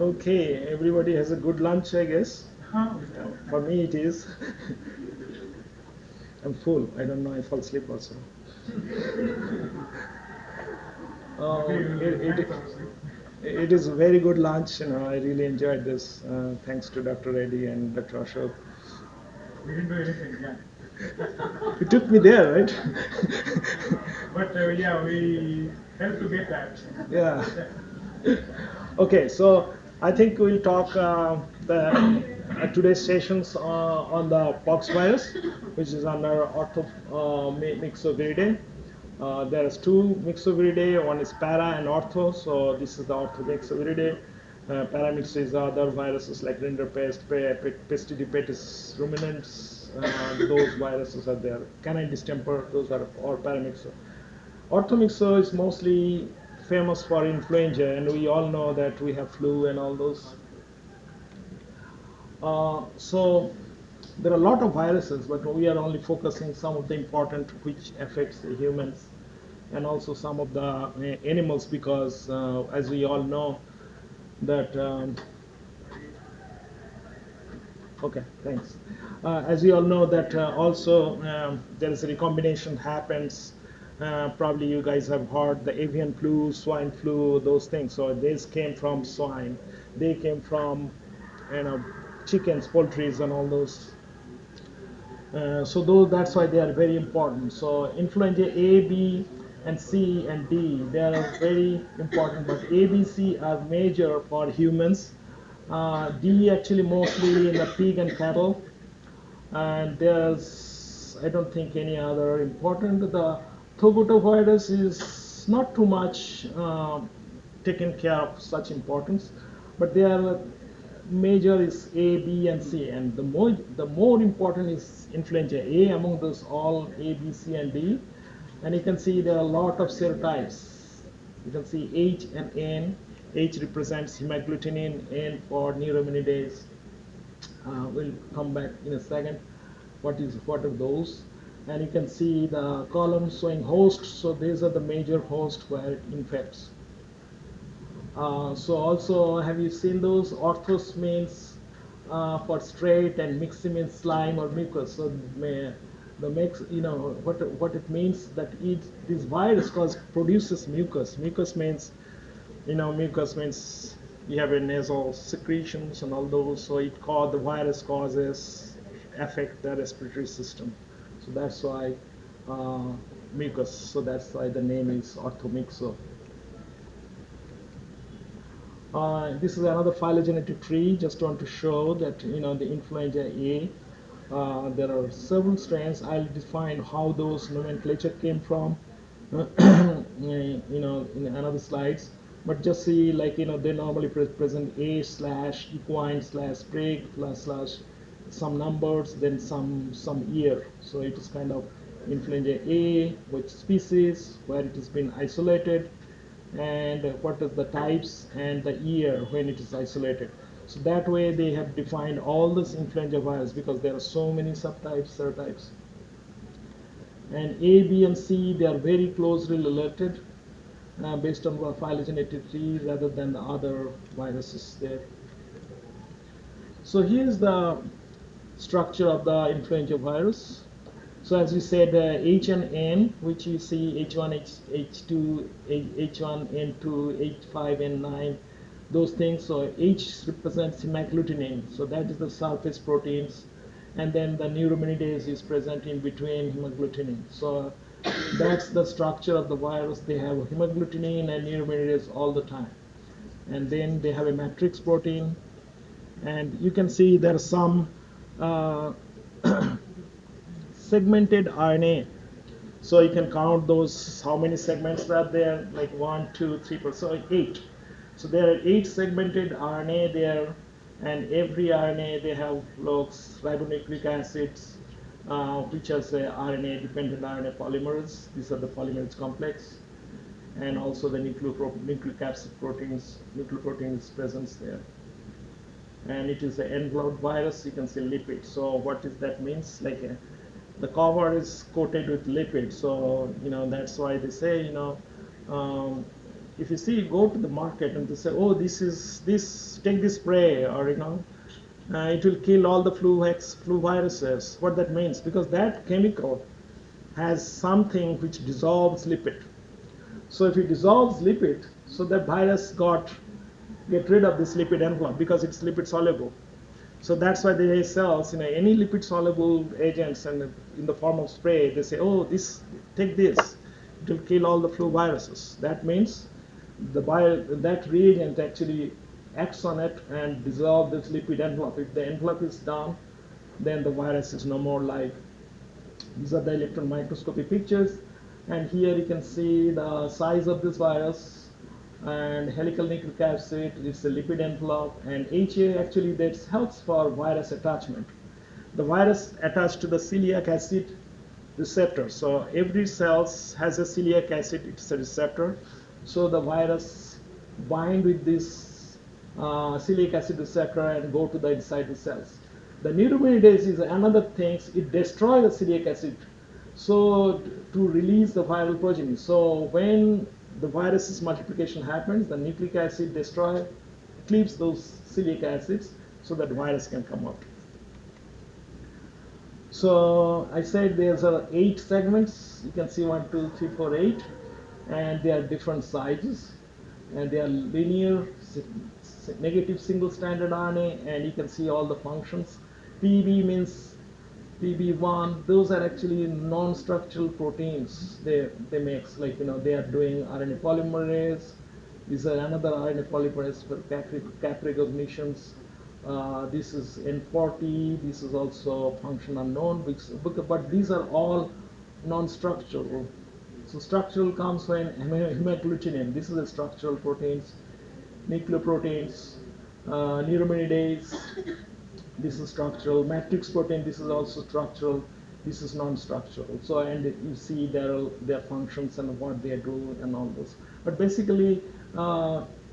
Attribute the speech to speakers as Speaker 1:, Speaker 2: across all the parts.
Speaker 1: Okay, everybody has a good lunch, I guess. For me, it is. I'm full. I don't know. I fall asleep also. It, it is a very good lunch. I really enjoyed this. Thanks to Dr. Reddy and Dr. Ashok.
Speaker 2: We didn't do anything, yeah.
Speaker 1: You took me there, right?
Speaker 2: But yeah, we helped to get that.
Speaker 1: Yeah. Okay, so I think we'll talk today's sessions on the pox virus, which is under Myxoviridae. There's two Myxoviridae, one is para and ortho, so this is the ortho Myxoviridae. Paramyx is other viruses like rinderpest, Pistidipetis ruminants, those viruses are there. Canine distemper, those are all paramyx. Orthomyxo is mostly famous for influenza, and we all know that we have flu and all those. So there are a lot of viruses, but we are only focusing some of the important which affects the humans and also some of the animals because as we all know that okay, thanks. As we all know that also there is a recombination happens. Probably you guys have heard the avian flu, swine flu, those things. So these came from swine. They came from, you know, chickens, poultries, and all those. So those, that's why they are very important. So influenza A, B, and C and D, they are very important. But A, B, C are major for humans. D actually mostly in the pig and cattle, and there's I don't think any other important. The thogotovirus is not too much taken care of such importance, but they are major is A, B, and C, and the more important is influenza A among those all A, B, C, and D, and you can see there are a lot of serotypes. You can see H and N. H represents hemagglutinin, N for neuraminidase. We'll come back in a second. What are those? And you can see the column showing hosts. So these are the major hosts where it infects. So also, have you seen those? Orthos means for straight, and mixi means slime or mucus. So the mix, what it means that this virus produces mucus. Mucus means you have a nasal secretions and all those. So the virus causes affect the respiratory system. So that's why mucus. So that's why the name is orthomyxo. This is another phylogenetic tree. Just want to show that the influenza A. There are several strains. I'll define how those nomenclature came from, in another slides. But just see, like they normally present A slash equine slash prig slash some numbers, then some year. So it is kind of influenza A, which species, where it has been isolated, and what is the types and the year when it is isolated. So that way they have defined all this influenza virus because there are so many subtypes, serotypes. And A, B, and C, they are very closely related based on phylogenetic tree rather than the other viruses there. So here's the structure of the influenza virus. So as we said, H and N, which you see H1, H2, H1, N2, H5, N9, those things. So H represents hemagglutinin. So that is the surface proteins. And then the neuraminidase is present in between hemagglutinin. So that's the structure of the virus. They have hemagglutinin and neuraminidase all the time. And then they have a matrix protein. And you can see there's some uh, segmented RNA. So you can count those, how many segments are there, like 1, 2, 3, 4, so 8. So there are 8 segmented RNA there, and every RNA they have looks ribonucleic acids, which has a RNA dependent RNA polymers. These are the polymerase complex, and also the nucleic acid proteins, nucleoproteins presence there. And it is an enveloped virus. You can see lipids. So what does that means? Like the cover is coated with lipids. So that's why they say um, if you see, go to the market and they say, oh, take this spray, or it will kill all the flu viruses. What that means? Because that chemical has something which dissolves lipid. So if it dissolves lipid, so the virus get rid of this lipid envelope because it's lipid soluble. So that's why they sell, any lipid soluble agents, and in the form of spray, they say, oh, take this, it will kill all the flu viruses. That means that reagent actually acts on it and dissolve this lipid envelope. If the envelope is down, then the virus is no more live. These are the electron microscopy pictures, and here you can see the size of this virus, and helical nucleic acid, it's a lipid envelope, and HA actually that helps for virus attachment. The virus attached to the celiac acid receptor. So every cell has a celiac acid, it's a receptor. So the virus bind with this celiac acid receptor and go to the inside the cells. The neuraminidase is another thing, it destroys the celiac acid, so to release the viral progeny. So when the virus's multiplication happens, the nucleic acid cleaves those celiac acids so that virus can come out. So I said there's 8 segments. You can see 1, 2, 3, 4, 8, and they are different sizes, and they are linear, negative single stranded RNA, and you can see all the functions. PB means PB1. Those are actually non-structural proteins. They make, they are doing RNA polymerase. These are another RNA polymerase for cap recognitions. This is N40. This is also function unknown. But these are all non-structural. So structural comes when hemagglutinin. This is a structural proteins, nucleoproteins, neuraminidase. This is structural. Matrix protein. This is also structural. This is non-structural. So, and you see their functions and what they do and all those. But basically,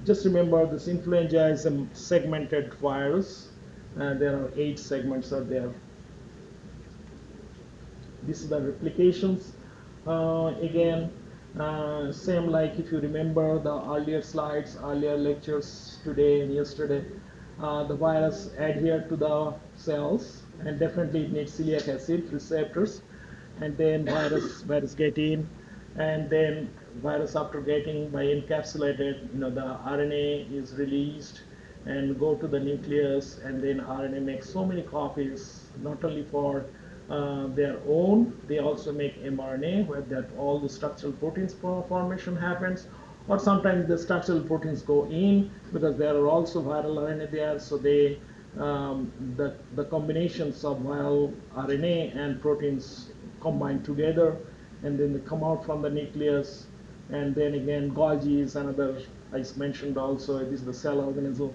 Speaker 1: just remember this influenza is a segmented virus. There are 8 segments are there. These are the replications. Again, same like if you remember the earlier slides, earlier lectures today and yesterday, the virus adhere to the cells, and definitely it needs celiac acid receptors, and then virus get in, and then virus after getting by encapsulated, the RNA is released and go to the nucleus, and then RNA makes so many copies, not only for their own, they also make mRNA where that all the structural proteins formation happens, or sometimes the structural proteins go in because there are also viral RNA there, so they the combinations of viral RNA and proteins combine together, and then they come out from the nucleus, and then again Golgi is another, I mentioned also, this is the cell organelles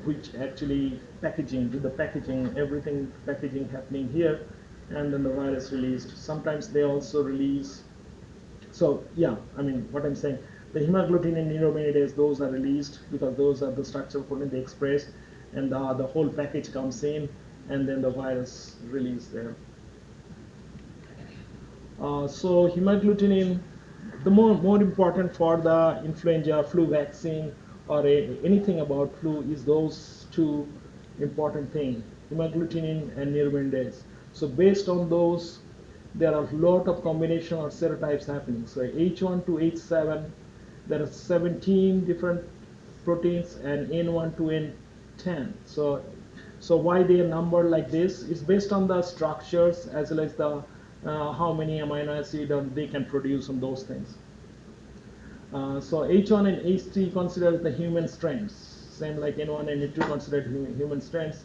Speaker 1: which actually do the packaging, everything packaging happening here, and then the virus released. Sometimes they also release. So yeah, I mean what I'm saying, the hemagglutinin and neuraminidase, those are released because those are the structural protein they express, and the whole package comes in, and then the virus released there. So hemagglutinin, the more important for the influenza, flu vaccine, or anything about flu is those 2 important things, hemagglutinin and neuraminidase. So based on those, there are a lot of combination or serotypes happening. So H1 to H7, there are 17 different proteins, and N1 to N10. So why they are numbered like this? It's based on the structures as well as the how many amino acids they can produce on those things. So H1 and H3 considered the human strains, same like N1 and N2 considered human strains,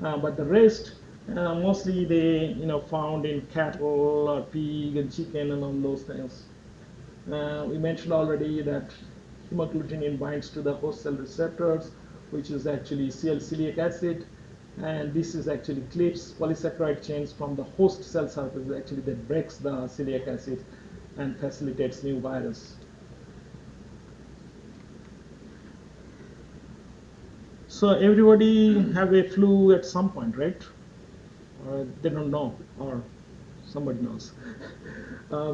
Speaker 1: but the rest mostly they found in cattle or pig and chicken and all those things. We mentioned already that hemagglutinin binds to the host cell receptors, which is actually celiac acid, and this is actually clips polysaccharide chains from the host cell surface, actually that breaks the celiac acid and facilitates new virus. So everybody have a flu at some point, right? Or they don't know, or somebody knows.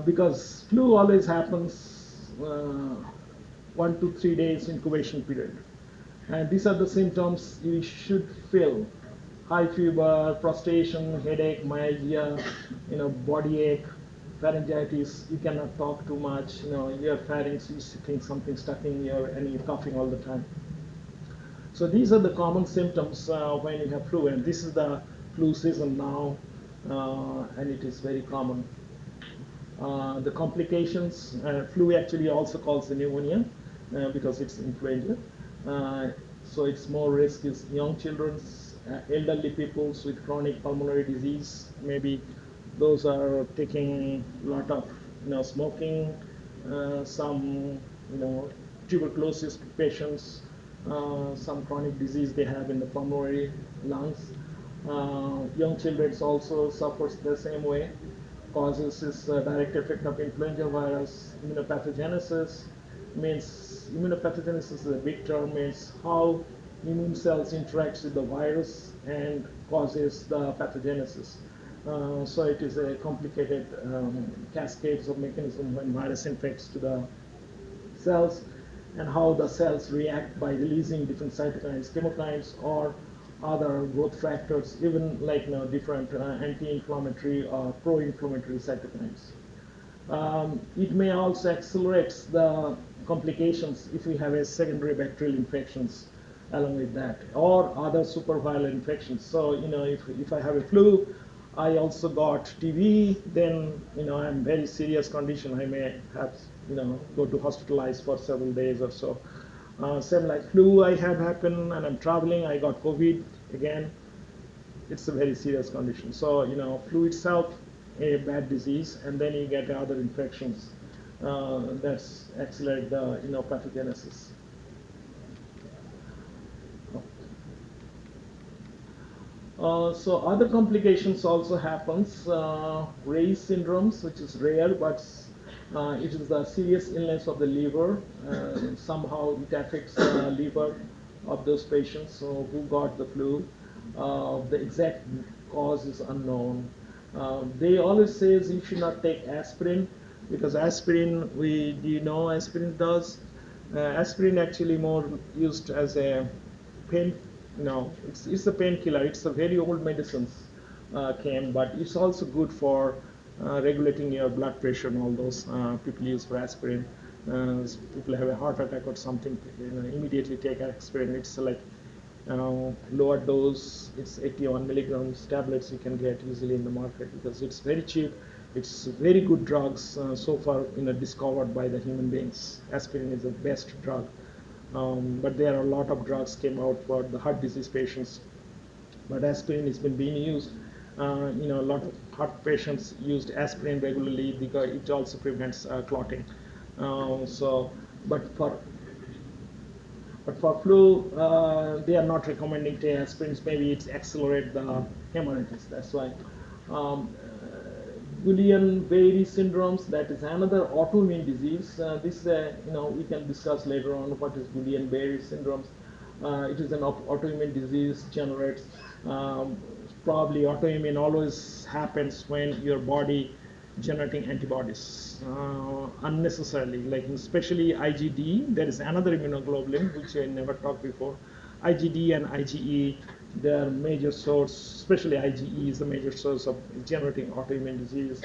Speaker 1: Because flu always happens 1 to 3 days incubation period. And these are the symptoms you should feel: high fever, prostration, headache, myalgia, body ache, pharyngitis. You cannot talk too much. Your pharynx, you think something stuck in your, and you're coughing all the time. So these are the common symptoms when you have flu, and this is the flu season now, and it is very common. The complications, flu actually also calls the pneumonia because it's influenza. Uh, so it's more risk is young children, elderly peoples with chronic pulmonary disease. Maybe those are taking a lot of smoking, some tuberculosis patients, some chronic disease they have in the pulmonary lungs. Young children also suffers the same way. Causes is direct effect of influenza virus. Immunopathogenesis means, immunopathogenesis is a big term, means how immune cells interacts with the virus and causes the pathogenesis. So it is a complicated cascades of mechanism when virus infects to the cells, and how the cells react by releasing different cytokines, chemokines, or other growth factors, even like different anti-inflammatory or pro-inflammatory cytokines. It may also accelerate the complications if we have a secondary bacterial infections along with that, or other superviral infections. So if I have a flu, I also got TB, then I'm very serious condition. I may have go to hospitalized for several days or so. Same like flu I have happened, and I'm traveling. I got COVID again. It's a very serious condition. So flu itself a bad disease, and then you get other infections that's accelerate the pathogenesis. So other complications also happens. Ray's syndromes, which is rare, but it is the serious illness of the liver. Somehow it affects the liver of those patients who got the flu. The exact cause is unknown. They always say you should not take aspirin, because aspirin, do you know aspirin does? Aspirin actually more used as a pain. No, it's a painkiller. It's a very old medicines came, but it's also good for regulating your blood pressure and all those. People use for aspirin. People have a heart attack or something, immediately take aspirin. It's like lower dose. It's 81 milligrams tablets you can get easily in the market because it's very cheap. It's very good drugs so far discovered by the human beings. Aspirin is the best drug. But there are a lot of drugs came out for the heart disease patients. But aspirin has been being used. A lot of heart patients used aspirin regularly because it also prevents clotting. So, but for flu, they are not recommending take aspirins. Maybe it's accelerate the hemorrhages. That's why. Um, Guillain-Barré syndromes, that is another autoimmune disease. This is we can discuss later on what is Guillain-Barré syndromes. It is an autoimmune disease, generates probably autoimmune always happens when your body generating antibodies unnecessarily, like especially IgD. There is another immunoglobulin which I never talked before. IgD and IgE, they are major source, especially IgE is the major source of generating autoimmune disease.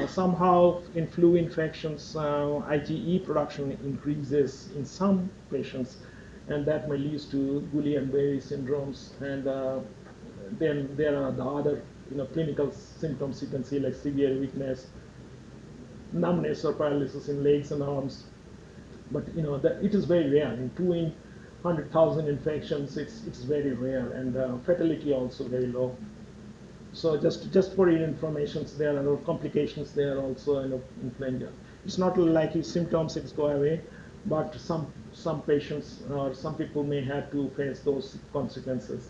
Speaker 1: Somehow in flu infections, IgE production increases in some patients, and that may lead to Guillain-Barré syndromes. And then there are the other clinical symptoms you can see, like severe weakness, numbness or paralysis in legs and arms. But it is very rare. In 2 in 100,000 infections, it's very rare, and fatality also very low. So just for your information, there are complications there also in influenza. It's not like its symptoms it's go away, but some patients or some people may have to face those consequences.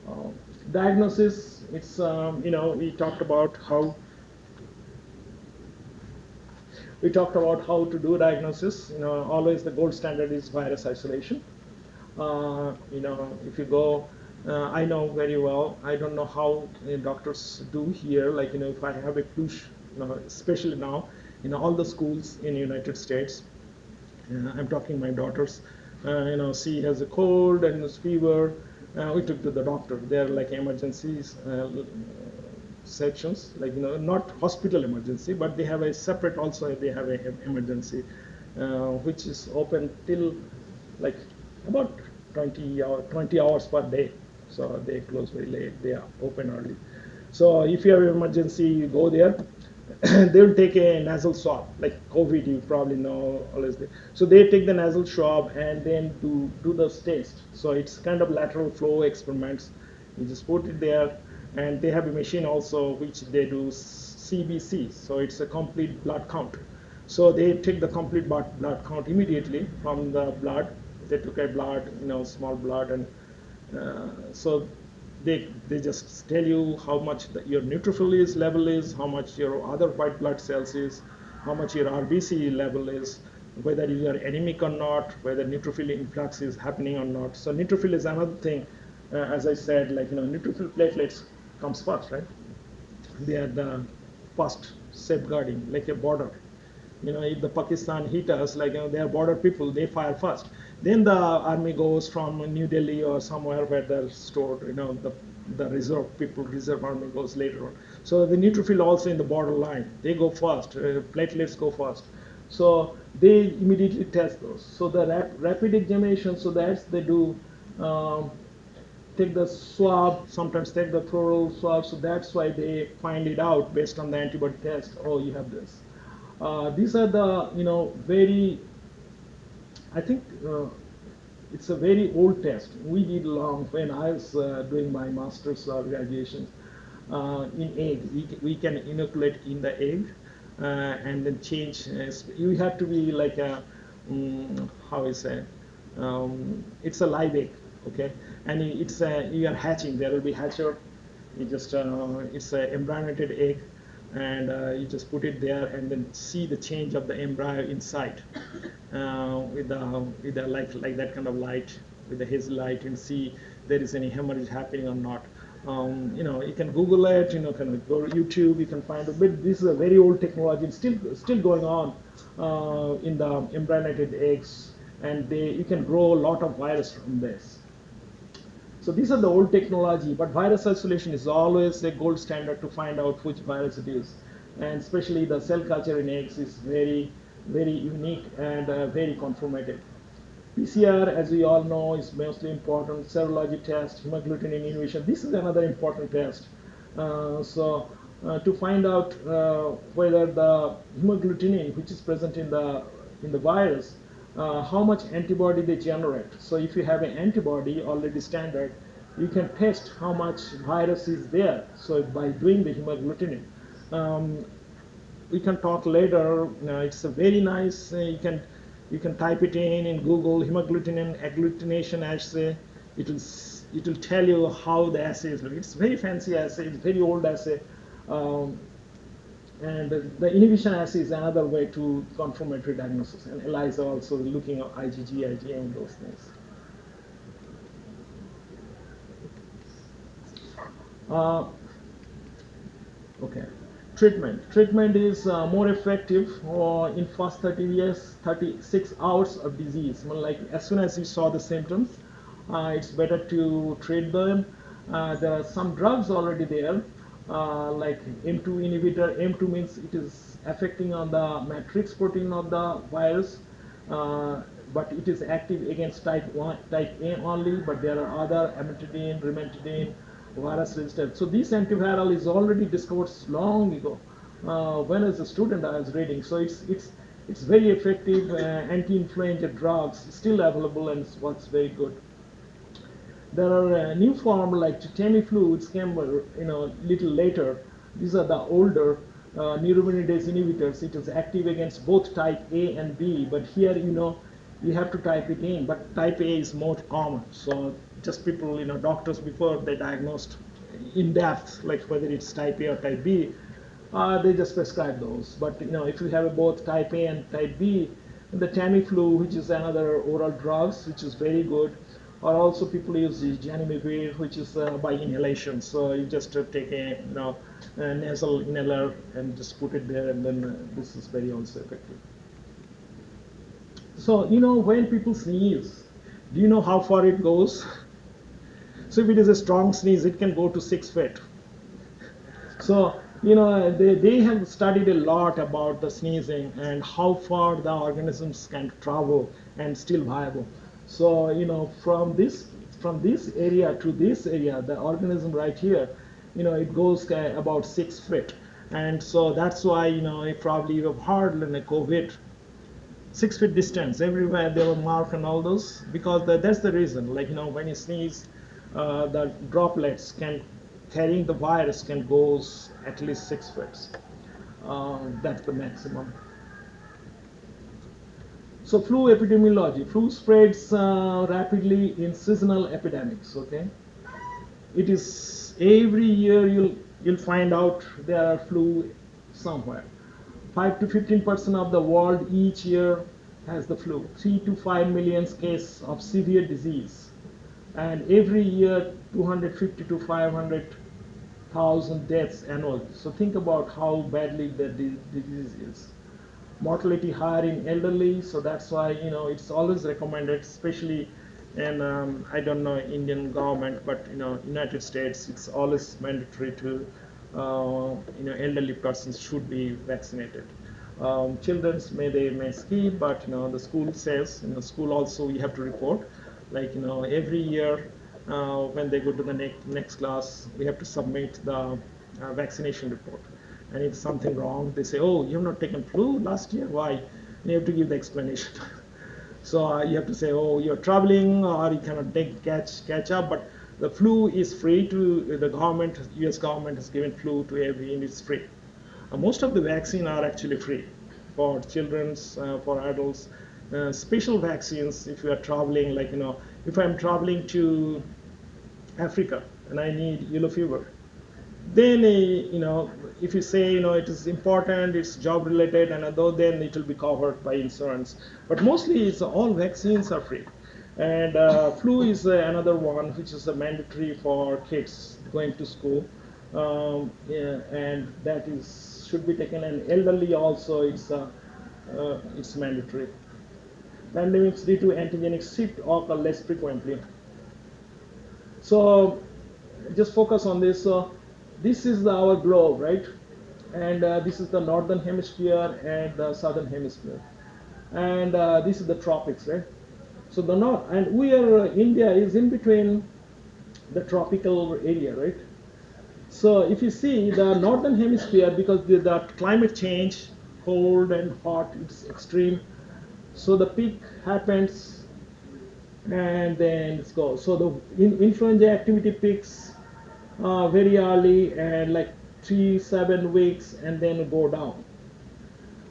Speaker 1: Uh, Diagnosis, it's we talked about how to do diagnosis. Always the gold standard is virus isolation. If you go, I know very well. I don't know how doctors do here. Like if I have a flu, especially now, all the schools in the United States, I'm talking my daughters. She has a cold and a fever. We took to the doctor. They're like emergencies sections, like not hospital emergency, but they have a separate also. They have a emergency, which is open till like about 20 hours per day. So they close very late. They are open early. So if you have an emergency, you go there. They will take a nasal swab, like COVID, you probably know. Always. So they take the nasal swab and then do the test. So it's kind of lateral flow experiments. You just put it there, and they have a machine also which they do CBC. So it's a complete blood count. So they take the complete blood count immediately from the blood. They took a blood, small blood, and so they just tell you how much your neutrophil level is, how much your other white blood cells is, how much your RBC level is, whether you are anemic or not, whether neutrophil influx is happening or not. So neutrophil is another thing. As I said, like neutrophil platelets comes first, right? They are the first safeguarding, like a border. If the Pakistan hit us, like they are border people, they fire first. Then the army goes from New Delhi or somewhere where they're stored. The reserve people, reserve army goes later on. So the neutrophil also in the border line, they go first. Platelets go first. So they immediately test those. So the rapid examination, so that's they do. Take the swab, sometimes take the throat swab. So that's why they find it out based on the antibody test. Oh, you have this. These are the, very, I think it's a very old test. We did long when I was doing my master's graduation in egg. We can inoculate in the egg and then change. You have to be like a, how is it? It's a live egg, okay? And you are hatching. There will be hatcher. It's a embryonated egg, and you just put it there and then see the change of the embryo inside with the like that kind of light, with the hazel light, and see there is any hemorrhage happening or not. You can Google it, can go to YouTube, you can find it. But this is a very old technology. It's still going on in the embryonated eggs, and you can grow a lot of virus from this. So these are the old technology, but virus isolation is always a gold standard to find out which virus it is. And especially the cell culture in eggs is very, very unique and very conformative. PCR, as we all know, is mostly important. Serology test, hemagglutinin inhibition. This is another important test. To find out whether the hemagglutinin, which is present in the virus, how much antibody they generate. So if you have an antibody already standard, you can test how much virus is there. So by doing the hemagglutinin, we can talk later. It's a very nice. You can type it in Google, hemagglutinin agglutination assay. It will tell you how the assay is. It's very fancy assay. It's very old assay. And the inhibition assay is another way to confirmatory diagnosis. And ELISA also looking at IgG, IgM, those things. Okay. Treatment is more effective in first 30 years, 36 hours of disease. Like as soon as you saw the symptoms, it's better to treat them. There are some drugs already there, like M2 inhibitor. M2 means it is affecting on the matrix protein of the virus, but it is active against type A only. But there are other amantadine, rimantadine, virus resistant. So this antiviral is already discovered long ago. When as a student I was reading, so it's very effective anti-influenza drugs still available and works very good. There are new form like Tamiflu, which came little later. These are the older neuraminidase inhibitors. It is active against both type A and B, but here you have to type it in. But type A is more common, so just people, doctors before they diagnosed in depth, like whether it's type A or type B, they just prescribe those. But if you have both type A and type B, the Tamiflu, which is another oral drugs, which is very good, or also people use the Janimivir, which is by inhalation. So you just take a nasal inhaler and just put it there, and then this is very also effective. So, when people sneeze, do you know how far it goes? So, if it is a strong sneeze, it can go to 6 feet. So, they have studied a lot about the sneezing and how far the organisms can travel and still viable. So, from this area to this area, the organism right here, it goes about 6 feet. And so that's why, probably you have heard in the COVID, 6 feet distance everywhere they were marked and all those, because that's the reason, like, when you sneeze, the droplets can carrying the virus can goes at least 6 feet. That's the maximum. So flu epidemiology: flu spreads rapidly in seasonal epidemics. Okay, it is every year you'll find out there are flu somewhere. 5 to 15% of the world each year has the flu. 3 to 5 million cases of severe disease, and every year 250 to 500,000 deaths annually. So think about how badly the disease is. Mortality higher in elderly, so that's why it's always recommended, especially in, I don't know Indian government, but United States, it's always mandatory to, elderly persons should be vaccinated. Children's may skip, but the school says, school also we have to report, like, every year, when they go to the next class, we have to submit the vaccination report. And if something wrong, they say, oh, you have not taken flu last year, why? And you have to give the explanation. So you have to say, oh, you're traveling, or you cannot catch up. But the flu is free to the government. US government has given flu to every, and it's free. Most of the vaccine are actually free for children's, for adults. Special vaccines, if you are traveling, like, if I'm traveling to Africa and I need yellow fever, then, if you say, it is important, it's job related, and although then it will be covered by insurance. But mostly it's all vaccines are free. And flu is another one which is mandatory for kids going to school. Yeah, and that is should be taken. And elderly also, it's mandatory. Pandemics due to antigenic shift occur less frequently. So just focus on this. So this is our globe, right? And this is the northern hemisphere and the southern hemisphere. And this is the tropics, right? So the north, and we are, India is in between the tropical area, right? So if you see the northern hemisphere, because the climate change, cold and hot, it's extreme. So the peak happens and then it goes. So the influenza activity peaks very early, and like 3 7 weeks, and then go down.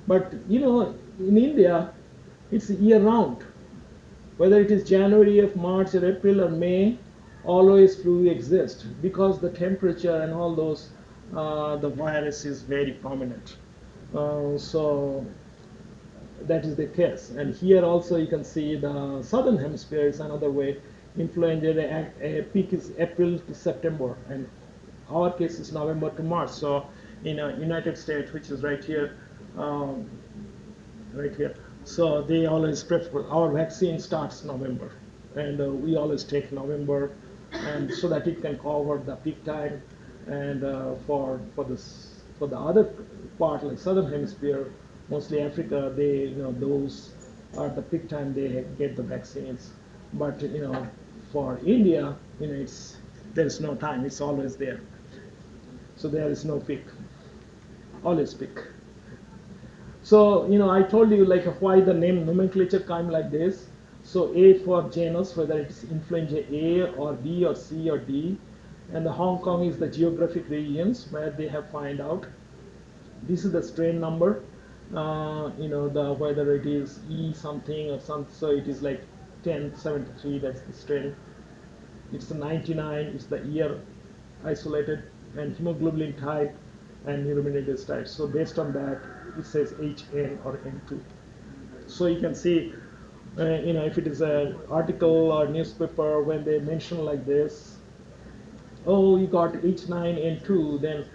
Speaker 1: But in India, it's year round. Whether it is January, of March, or April, or May, always flu exists, because the temperature and all those, the virus is very prominent. So that is the case. And here also you can see the southern hemisphere is another way. Influenza peak is April to September, and our case is November to March. So in United States, which is right here, um, right here, so they always prefer, our vaccine starts November, and we always take November, and so that it can cover the peak time. And for the other part, like southern hemisphere, mostly Africa, they, those are the peak time they get the vaccines. But for India, it's there is no time; it's always there. So there is no peak, always peak. So I told you, like, why the name nomenclature came like this. So A for genus, whether it's influenza A or B or C or D, and the Hong Kong is the geographic regions where they have find out. This is the strain number. The whether it is E something or some, so it is like 1073. That's the strain. It's the 99. It's the year isolated, and hemoglobin type and neuraminidase type. So based on that, it says HN or N2. So you can see, if it is an article or newspaper, when they mention like this, oh, you got H9N2, then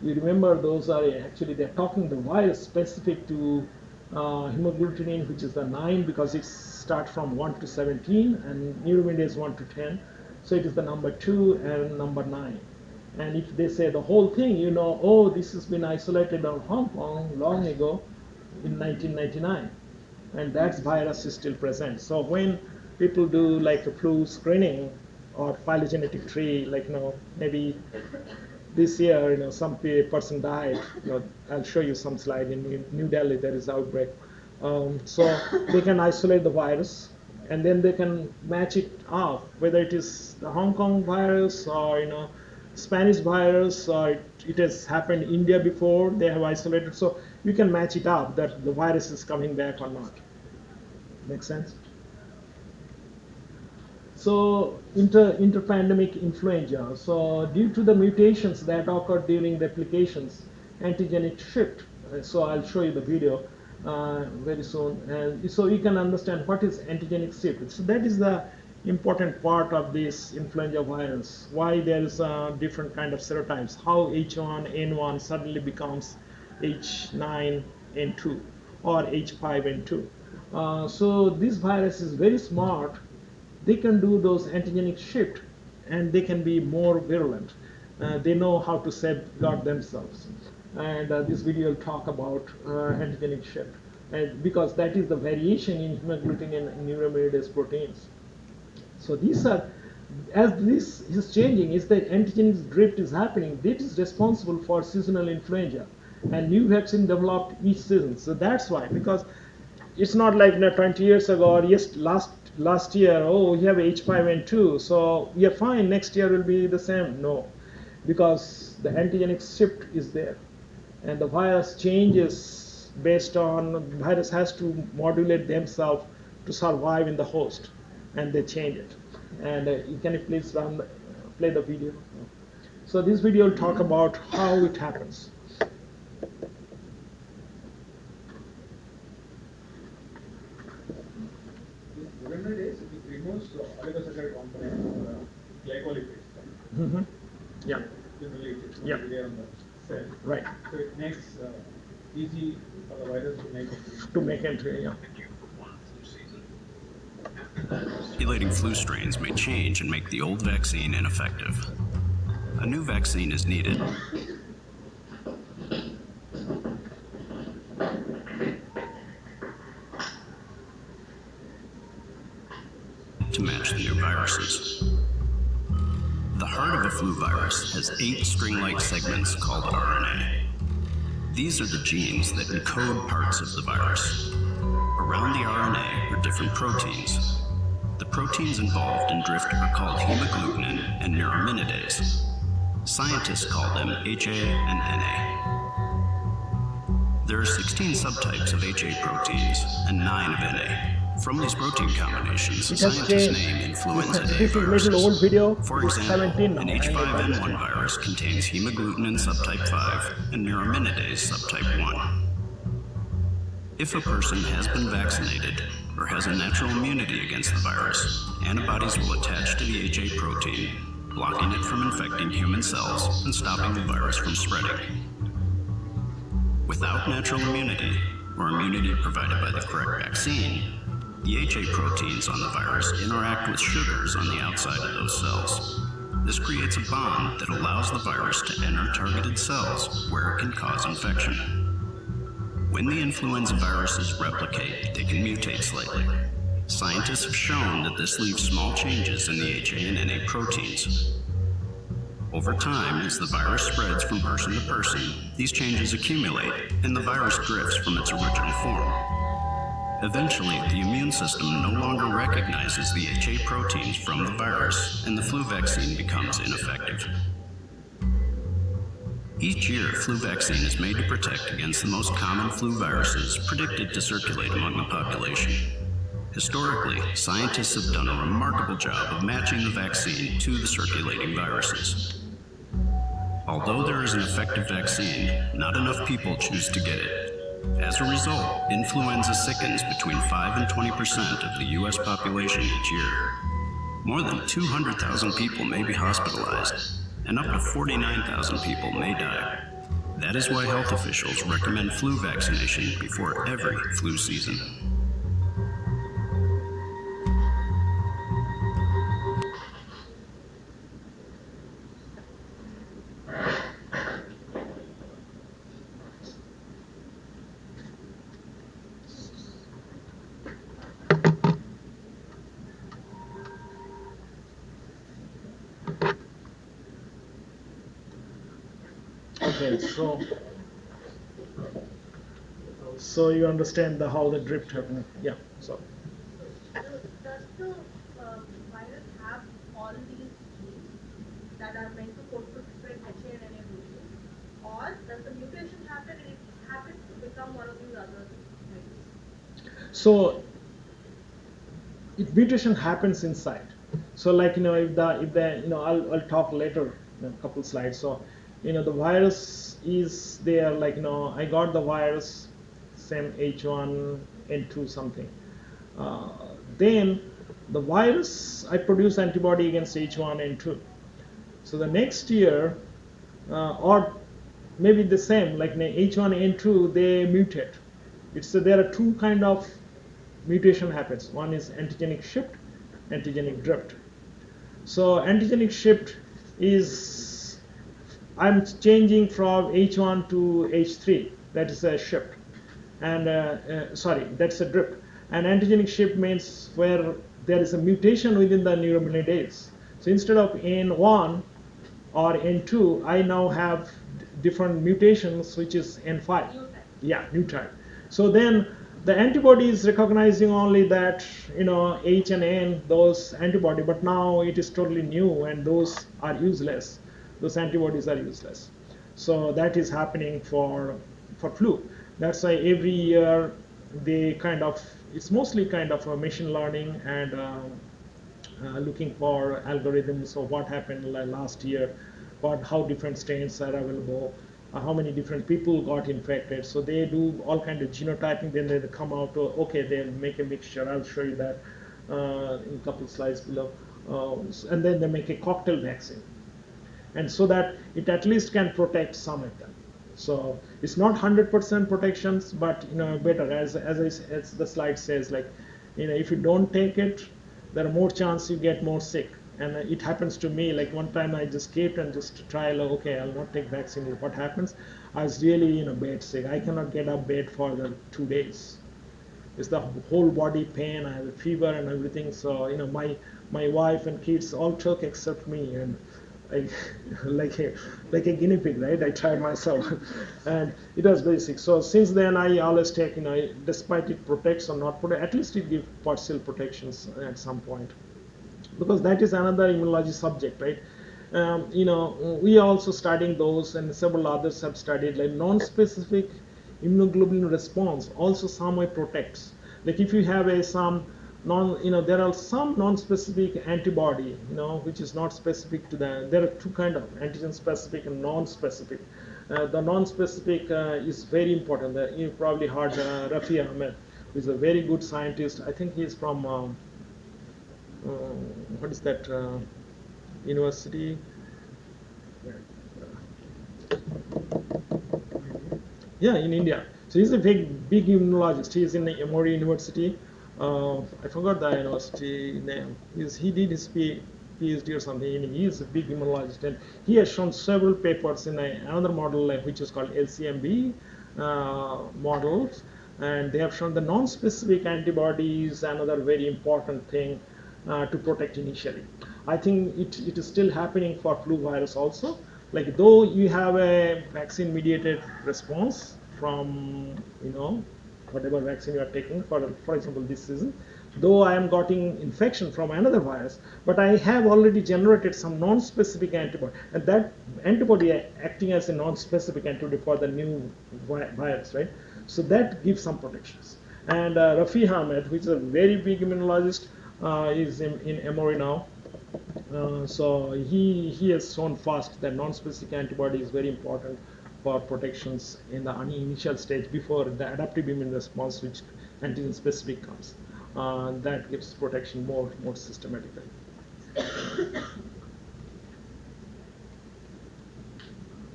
Speaker 1: you remember those are actually, they're talking the virus specific to hemagglutinin, which is the 9 because it starts from 1 to 17, and neuraminidase 1 to 10. So it is the number 2 and number 9. And if they say the whole thing, you know, oh, this has been isolated on Hong Kong long ago in 1999, and that virus is still present. So when people do like a flu screening or phylogenetic tree, like, you know, maybe this year, you know, some person died. You know, I'll show you some slide in New Delhi. There is outbreak, so they can isolate the virus, and then they can match it off, whether it is the Hong Kong virus or, you know, Spanish virus, or it has happened in India before. They have isolated, so you can match it up that the virus is coming back or not. Make sense? So interpandemic influenza. So due to the mutations that occur during the replications, antigenic shift. So I'll show you the video very soon, and so you can understand what is antigenic shift. So that is the important part of this influenza virus. Why there is different kind of serotypes. How H1N1 suddenly becomes H9N2 or H5N2. So this virus is very smart. They can do those antigenic shift, and they can be more virulent. They know how to safeguard themselves. And this video will talk about antigenic shift, and because that is the variation in hemagglutinin and neuraminidase proteins. So these are, as this is changing, is that antigenic drift is happening. This is responsible for seasonal influenza, and new vaccine developed each season. So that's why, because it's not like, you know, 20 years ago or yes, last year, oh, we have H5N2, so we are fine, next year will be the same. No, because the antigenic shift is there, and the virus changes based on, the virus has to modulate themselves to survive in the host, and they change it. And can you please play the video? So this video will talk about how it happens.
Speaker 2: Neuraminidase, it removes the oligosaccharide component, glycolipase.
Speaker 1: Mm-hmm. Yeah. Yeah.
Speaker 2: There on the cell.
Speaker 1: Right.
Speaker 2: So it makes easy for the virus to make it.
Speaker 1: To make entry, yeah.
Speaker 3: Circulating flu strains may change and make the old vaccine ineffective. A new vaccine is needed. To match the new viruses. The heart of a flu virus has 8 string-like segments called RNA. These are the genes that encode parts of the virus. Around the RNA are different proteins. The proteins involved in drift are called hemagglutinin and neuraminidase. Scientists call them HA and NA. There are 16 subtypes of HA proteins and 9 of NA. From these protein combinations, scientists name influenza A viruses.
Speaker 1: Old video.
Speaker 3: For example, an H5N1 virus contains hemagglutinin subtype 5 and neuraminidase subtype 1. If a person has been vaccinated or has a natural immunity against the virus, antibodies will attach to the HA protein, blocking it from infecting human cells and stopping the virus from spreading. Without natural immunity, or immunity provided by the correct vaccine, the HA proteins on the virus interact with sugars on the outside of those cells. This creates a bond that allows the virus to enter targeted cells where it can cause infection. When the influenza viruses replicate, they can mutate slightly. Scientists have shown that this leaves small changes in the HA and NA proteins. Over time, as the virus spreads from person to person, these changes accumulate and the virus drifts from its original form. Eventually, the immune system no longer recognizes the HA proteins from the virus, and the flu vaccine becomes ineffective. Each year, flu vaccine is made to protect against the most common flu viruses predicted to circulate among the population. Historically, scientists have done a remarkable job of matching the vaccine to the circulating viruses. Although there is an effective vaccine, not enough people choose to get it. As a result, influenza sickens between 5 and 20% of the U.S. population each year. More than 200,000 people may be hospitalized, and up to 49,000 people may die. That is why health officials recommend flu vaccination before every flu season.
Speaker 1: Okay, so you understand how the drift happening. Yeah. So
Speaker 4: Does the virus have all these genes that are meant to code to different HA and NA proteins, or does the mutation happen and it happens to become one of these other things?
Speaker 1: so mutation happens inside. So like if the I'll talk later in a couple slides. So the virus is there, like I got the virus, same H1N2 something. Uh, then the virus, I produce antibody against H1N2. So the next year, or maybe the same, like H1N2, they mutate. There are two kind of mutation happens. One is antigenic shift, antigenic drift. So antigenic shift is I'm changing from H1 to H3. That is a shift, and sorry, that's a drift. And antigenic shift means where there is a mutation within the neuraminidase. So instead of N1 or N2, I now have different mutations, which is N5.
Speaker 4: New type.
Speaker 1: Yeah, new type. So then the antibody is recognizing only that H and N, those antibody, but now it is totally new, and those are useless. Those antibodies are useless. So that is happening for flu. That's why every year they it's mostly kind of a machine learning and looking for algorithms of what happened last year, how different strains are available, how many different people got infected. So they do all kind of genotyping. Then they come out to, okay, they make a mixture. I'll show you that in a couple slides below. And then they make a cocktail vaccine, and so that it at least can protect some of them. So it's not 100% protections, but better, as the slide says, like if you don't take it, there are more chance you get more sick. And it happens to me. Like one time I just escaped and just try, like, okay, I'll not take vaccine. What happens? I was really bad sick. I cannot get up bed for the 2 days. It's the whole body pain. I have a fever and everything. So my wife and kids all took except me, and I, like a guinea pig, right? I tried myself, and it was very sick. So since then, I always take, despite it protects or not protect, at least it gives partial protections at some point, because that is another immunology subject, right? We are also studying those, and several others have studied, like non-specific immunoglobulin response also some way protects. Like if you have there are some non-specific antibody, which is not specific to there are two kind of antigen specific and non-specific. The non-specific is very important. You probably heard Rafi Ahmed, who is a very good scientist. I think he is from what is that university? Yeah, in India. So he's a big immunologist. He's in the Emory University. I forgot the university name. He did his PhD or something. And he is a big immunologist, and he has shown several papers in another model which is called LCMB models, and they have shown the non-specific antibodies, another very important thing to protect initially. I think it is still happening for flu virus also. Like though you have a vaccine-mediated response from whatever vaccine you are taking, for example this season, though I am getting infection from another virus, but I have already generated some non-specific antibody, and that antibody acting as a non-specific antibody for the new virus, right? So that gives some protections. And Rafi Ahmed, which is a very big immunologist, is in Emory now. So he has shown fast that non-specific antibody is very important for protections in the initial stage before the adaptive immune response, which antigen specific comes. That gives protection more systematically.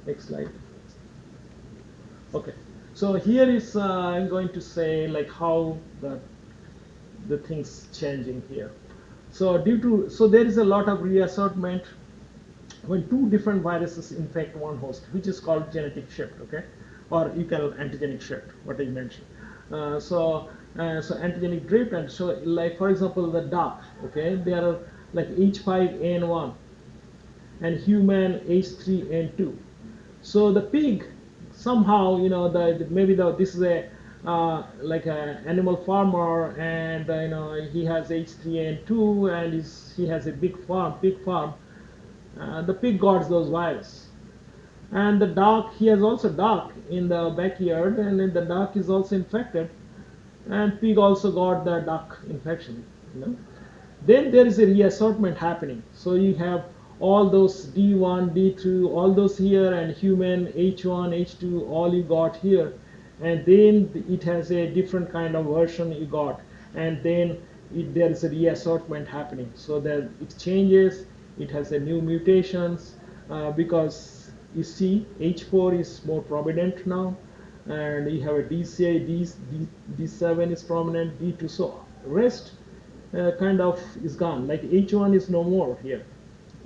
Speaker 1: Next slide. Okay. So here is I'm going to say like how the things changing here. So there is a lot of reassortment when two different viruses infect one host, which is called genetic shift, okay, or you can antigenic shift, what I mentioned. So antigenic drift, and so like for example the duck, okay, there are like H5N1 and human H3N2. So the pig somehow, maybe this is a like an animal farmer, and he has H3N2, and he has a pig farm. The pig got those virus, and the duck, he has also duck in the backyard, and then the duck is also infected, and pig also got the duck infection. You know, then there is a reassortment happening. So you have all those D1, D2, all those here, and human H1, H2, all you got here, and then it has a different kind of version you got, and then there is a reassortment happening. So that it changes, it has a new mutations, because you see H4 is more prominent now, and you have a DCA, D7 is prominent, D2, so rest kind of is gone. Like H1 is no more here.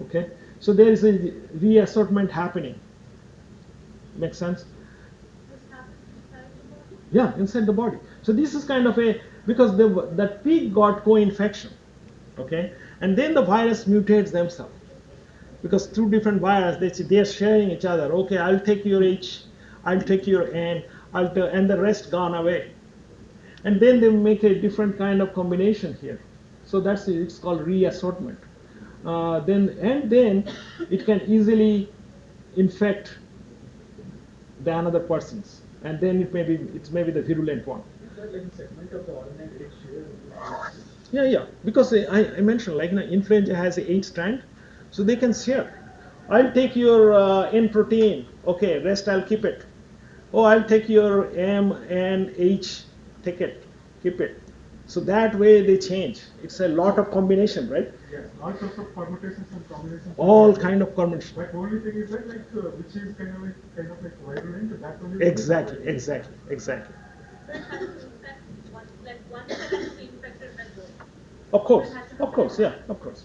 Speaker 1: Okay, so there is a reassortment happening. Make sense?
Speaker 4: This happens inside the body.
Speaker 1: Yeah, inside the body. So this is kind of a, because that pig got co-infection, okay, and then the virus mutates themselves, because through different viruses they're sharing each other. Okay, I'll take your H, I'll take your N, and the rest gone away, and then they make a different kind of combination here. So it's called reassortment. Then it can easily infect the another persons, and then it's maybe the virulent one.
Speaker 2: Is that like a segment of the RNA gets shared?
Speaker 1: Yeah, because I mentioned like influenza has a 8 strand, so they can share. I'll take your N protein, okay, rest I'll keep it. Oh, I'll take your M and H, take it, keep it. So that way they change. It's a lot of combination, right?
Speaker 2: Yes, all sorts of permutations and combinations.
Speaker 1: All kind of combination.
Speaker 2: But only thing is that which is kind of like virulent, that only.
Speaker 1: Exactly.
Speaker 4: So it has to infect one cell has to be infected by both.
Speaker 1: Of course,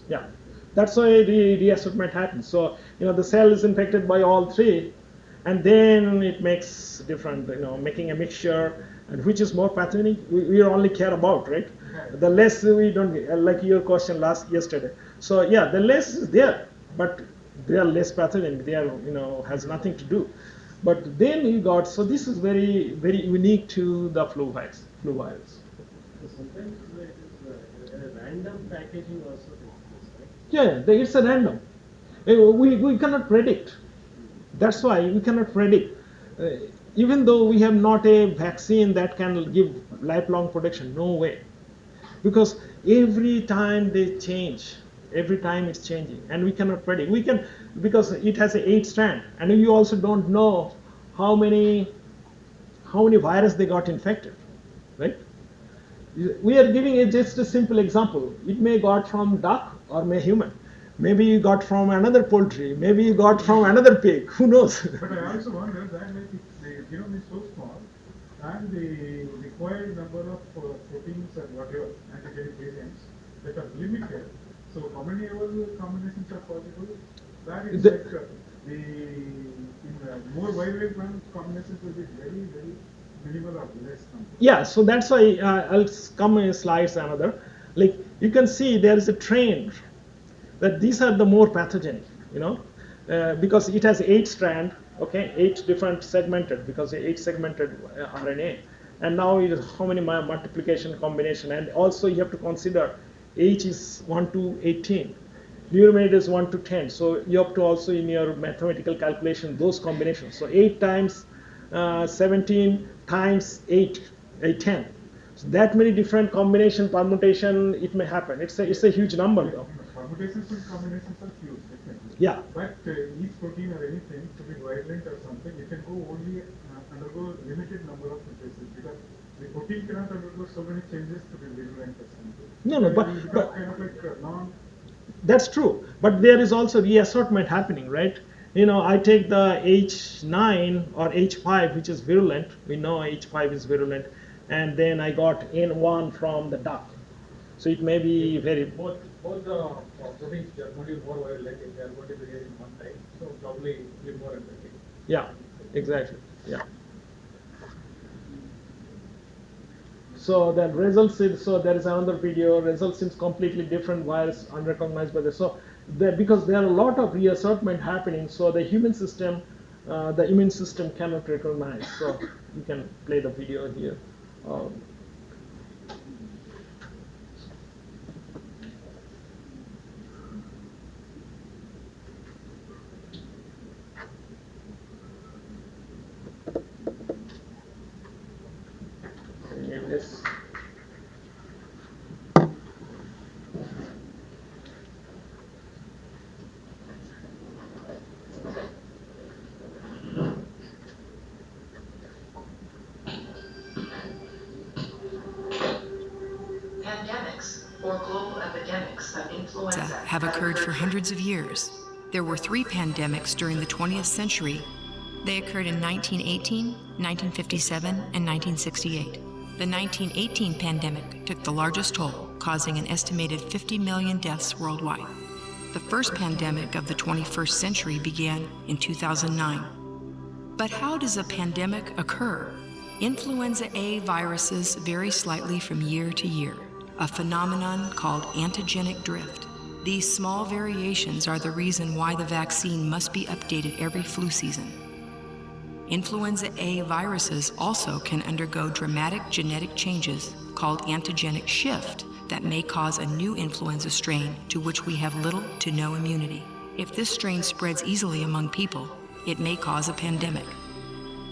Speaker 1: yeah. That's why the reassortment happens. So the cell is infected by all three, and then it makes different, making a mixture, and which is more pathogenic, we only care about, right? The less we don't, like your question yesterday. So yeah, the less is there, but they are less pathogenic. They are, has nothing to do. But then you got, so this is very, very unique to the flu virus.
Speaker 5: So sometimes it is a random packaging also takes place, right?
Speaker 1: Yeah, it's a random. We cannot predict. That's why we cannot predict. Even though we have not a vaccine that can give lifelong protection, no way. Because every time they change, every time it's changing, and we cannot predict. We can, because it has a 8 strand, and you also don't know how many virus they got infected, right? We are giving just a simple example. It may got from duck or may human. Maybe you got from another poultry. Maybe you got from another pig. Who knows?
Speaker 2: But I also wonder that like if the genome is so small and the required number of proteins and whatever antigenic variants that are limited, so how many combinations are possible? That is like in more virulent ones, combinations will be very, very minimal or less number.
Speaker 1: Yeah, so that's why I'll come in slides another. Like you can see there is a trend that these are the more pathogenic, because it has 8 strand, okay, 8 different segmented, because 8 segmented RNA, and now it is how many multiplication combination, and also you have to consider H is 1 to 18, numerate is 1 to 10, so you have to also in your mathematical calculation those combinations. So 8 times 17 times 8, 10. So that many different combination permutation it may happen. It's a huge number though.
Speaker 2: Permutations and combinations are huge, definitely.
Speaker 1: Yeah.
Speaker 2: But each protein or anything to be virulent or something, it can go only undergo limited number of mutations, because the protein cannot undergo so many changes to be virulent or something.
Speaker 1: No, but
Speaker 2: kind of like non.
Speaker 1: That's true. But there is also reassortment happening, right? I take the H9 or H5, which is virulent. We know H5 is virulent, and then I got N1 from the duck. So it may be very.
Speaker 2: Both the proteins they are going to be more virulent if they are going to be there in one time. So probably be more effective.
Speaker 1: Yeah, exactly. Yeah. So then results is, so there is another video, results seems completely different virus unrecognized by the, so because there are a lot of reassortment happening, so the human system, the immune system cannot recognize. So you can play the video here. Um, this.
Speaker 6: Pandemics, or global epidemics of influenza, have occurred for hundreds of years. There were 3 pandemics during the 20th century. They occurred in 1918, 1957, and 1968. The 1918 pandemic took the largest toll, causing an estimated 50 million deaths worldwide. The first pandemic of the 21st century began in 2009. But how does a pandemic occur? Influenza A viruses vary slightly from year to year, a phenomenon called antigenic drift. These small variations are the reason why the vaccine must be updated every flu season. Influenza A viruses also can undergo dramatic genetic changes called antigenic shift that may cause a new influenza strain to which we have little to no immunity. If this strain spreads easily among people, it may cause a pandemic.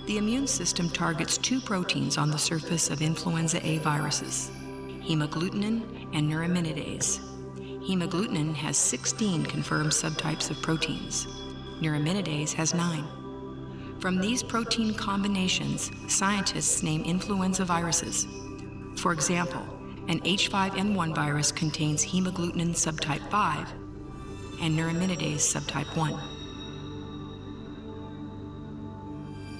Speaker 6: The immune system targets 2 proteins on the surface of influenza A viruses, hemagglutinin and neuraminidase. Hemagglutinin has 16 confirmed subtypes of proteins. Neuraminidase has 9. From these protein combinations, scientists name influenza viruses. For example, an H5N1 virus contains hemagglutinin subtype 5 and neuraminidase subtype 1.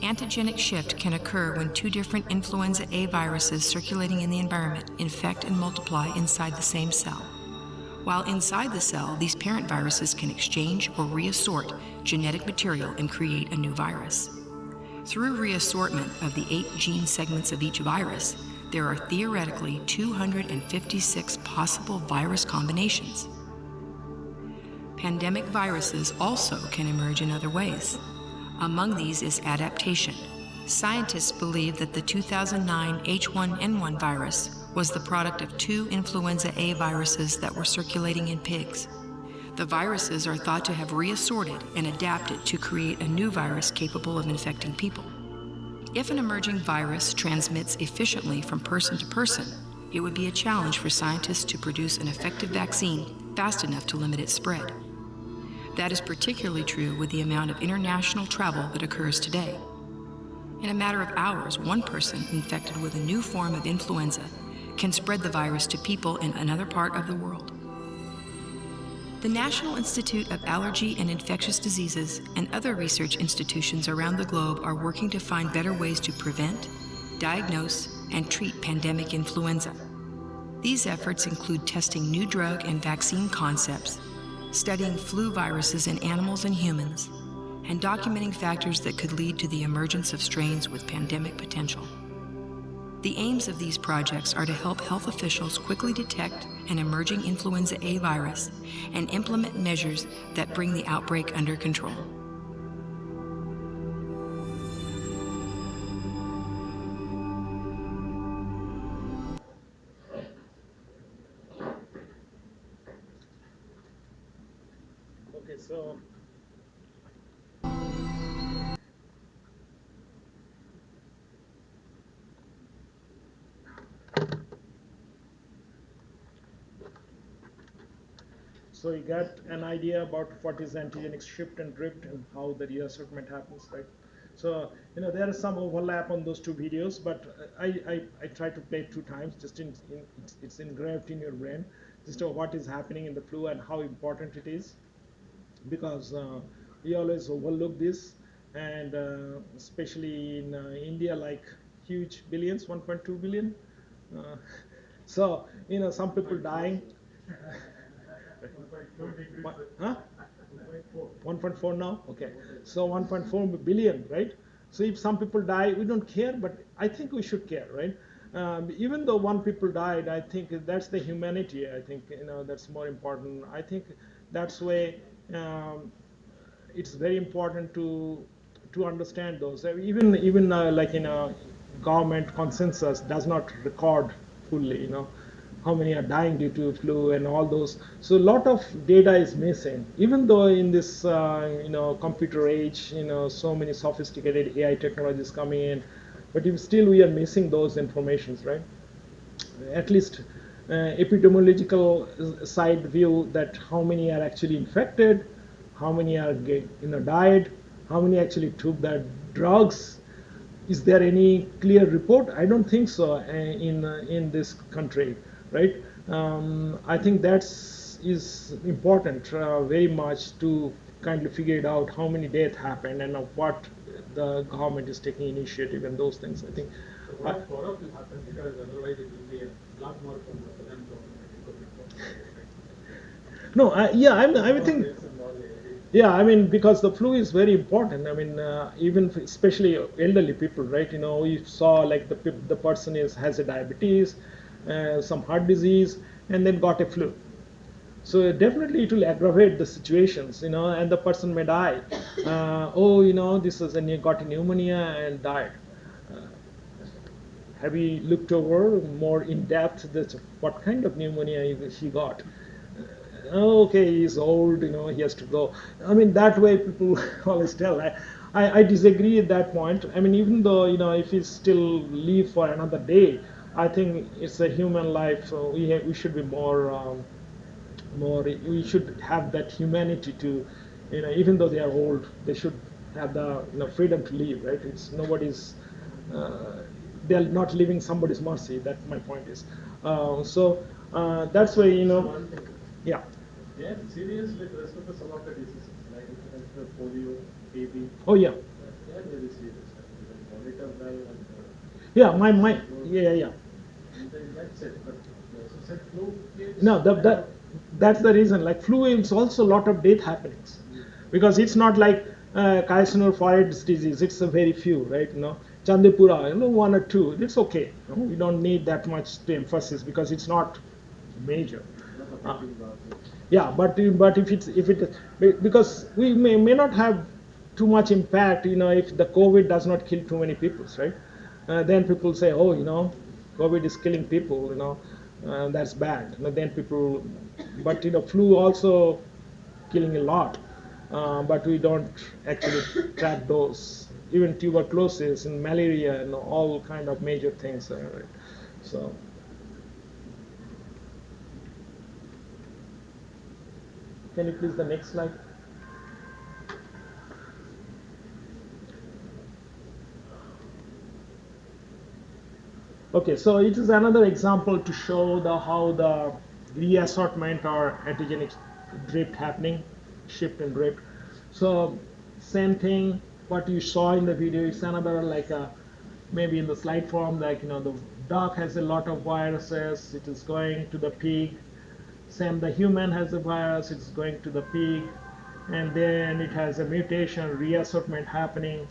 Speaker 6: Antigenic shift can occur when 2 different influenza A viruses circulating in the environment infect and multiply inside the same cell. While inside the cell, these parent viruses can exchange or reassort genetic material and create a new virus. Through reassortment of the 8 gene segments of each virus, there are theoretically 256 possible virus combinations. Pandemic viruses also can emerge in other ways. Among these is adaptation. Scientists believe that the 2009 H1N1 virus was the product of 2 influenza A viruses that were circulating in pigs. The viruses are thought to have reassorted and adapted to create a new virus capable of infecting people. If an emerging virus transmits efficiently from person to person, it would be a challenge for scientists to produce an effective vaccine fast enough to limit its spread. That is particularly true with the amount of international travel that occurs today. In a matter of hours, one person infected with a new form of influenza can spread the virus to people in another part of the world. The National Institute of Allergy and Infectious Diseases and other research institutions around the globe are working to find better ways to prevent, diagnose, and treat pandemic influenza. These efforts include testing new drug and vaccine concepts, studying flu viruses in animals and humans, and documenting factors that could lead to the emergence of strains with pandemic potential. The aims of these projects are to help health officials quickly detect an emerging influenza A virus and implement measures that bring the outbreak under control.
Speaker 1: Okay, so so you got an idea about what is antigenic shift and drift and how the reassortment happens, right? So there is some overlap on those 2 videos, but I try to play it 2 times, just it's engraved in your brain, just what is happening in the flu and how important it is, because we always overlook this, and especially in India, like huge billions, 1.2 billion. Uh, so some people dying.
Speaker 2: 1.4 degrees.
Speaker 1: Huh?
Speaker 2: 1.4.
Speaker 1: 1.4 now? Okay. So 1.4 billion, right? So if some people die, we don't care, but I think we should care, right? Even though one people died, I think that's the humanity. I think that's more important. I think that's why um, it's very important to understand those. Even like government consensus does not record fully. How many are dying due to flu and all those. So a lot of data is missing. Even though in this computer age, so many sophisticated AI technologies coming in, but if still we are missing those informations, right? At least epidemiological side view, that how many are actually infected, how many are died, how many actually took the drugs. Is there any clear report? I don't think so in this country, right? I think that's is important very much to kindly figure it out how many deaths happened and what the government is taking initiative and those things. I think.
Speaker 2: So a lot of follow-up will happen because otherwise it will be a lot more from the federal government equipment.
Speaker 1: No, yeah, I think. Yeah, I mean, because the flu is very important. I mean, even especially elderly people, right? You saw like the person has a diabetes, some heart disease, and then got a flu. So definitely it will aggravate the situations, and the person may die. Oh, this is got a pneumonia and died. Uh, have you looked over more in depth that what kind of pneumonia he got? Oh, okay, he's old, he has to go. I mean, that way people always tell. I disagree at that point. I mean, even though, if he still live for another day, I think it's a human life. So we should be we should have that humanity to, even though they are old, they should have the freedom to live, right? It's nobody's, they're not living somebody's mercy. That my point is. That's why,
Speaker 5: One thing,
Speaker 1: yeah.
Speaker 5: they are serious with respect to some of the diseases, like if you consider polio, TB.
Speaker 1: Oh yeah.
Speaker 5: They are very serious. They monitor well and
Speaker 1: Yeah, my yeah.
Speaker 5: and then that's it. But as you said, flu kids.
Speaker 1: No, that's the reason. Like flu is also a lot of death happenings, because it's not like Kaisanur forest disease. It's a very few, right? Chandipura, one or two. It's okay. We don't need that much to emphasis because it's not major. Yeah, but if it because we may not have too much impact, if the COVID does not kill too many people, right? Then people say, oh, COVID is killing people, that's bad. Then people, but flu also killing a lot, but we don't actually track those. Even tuberculosis and malaria and all kind of major things, right? So. Can you please the next slide? Okay, so it is another example to show how the reassortment or antigenic drift happening, shift and drift. So same thing, what you saw in the video is another like maybe in the slide form, like the dog has a lot of viruses, it is going to the pig. Same, the human has a virus, it's going to the pig, and then it has a mutation, reassortment happening,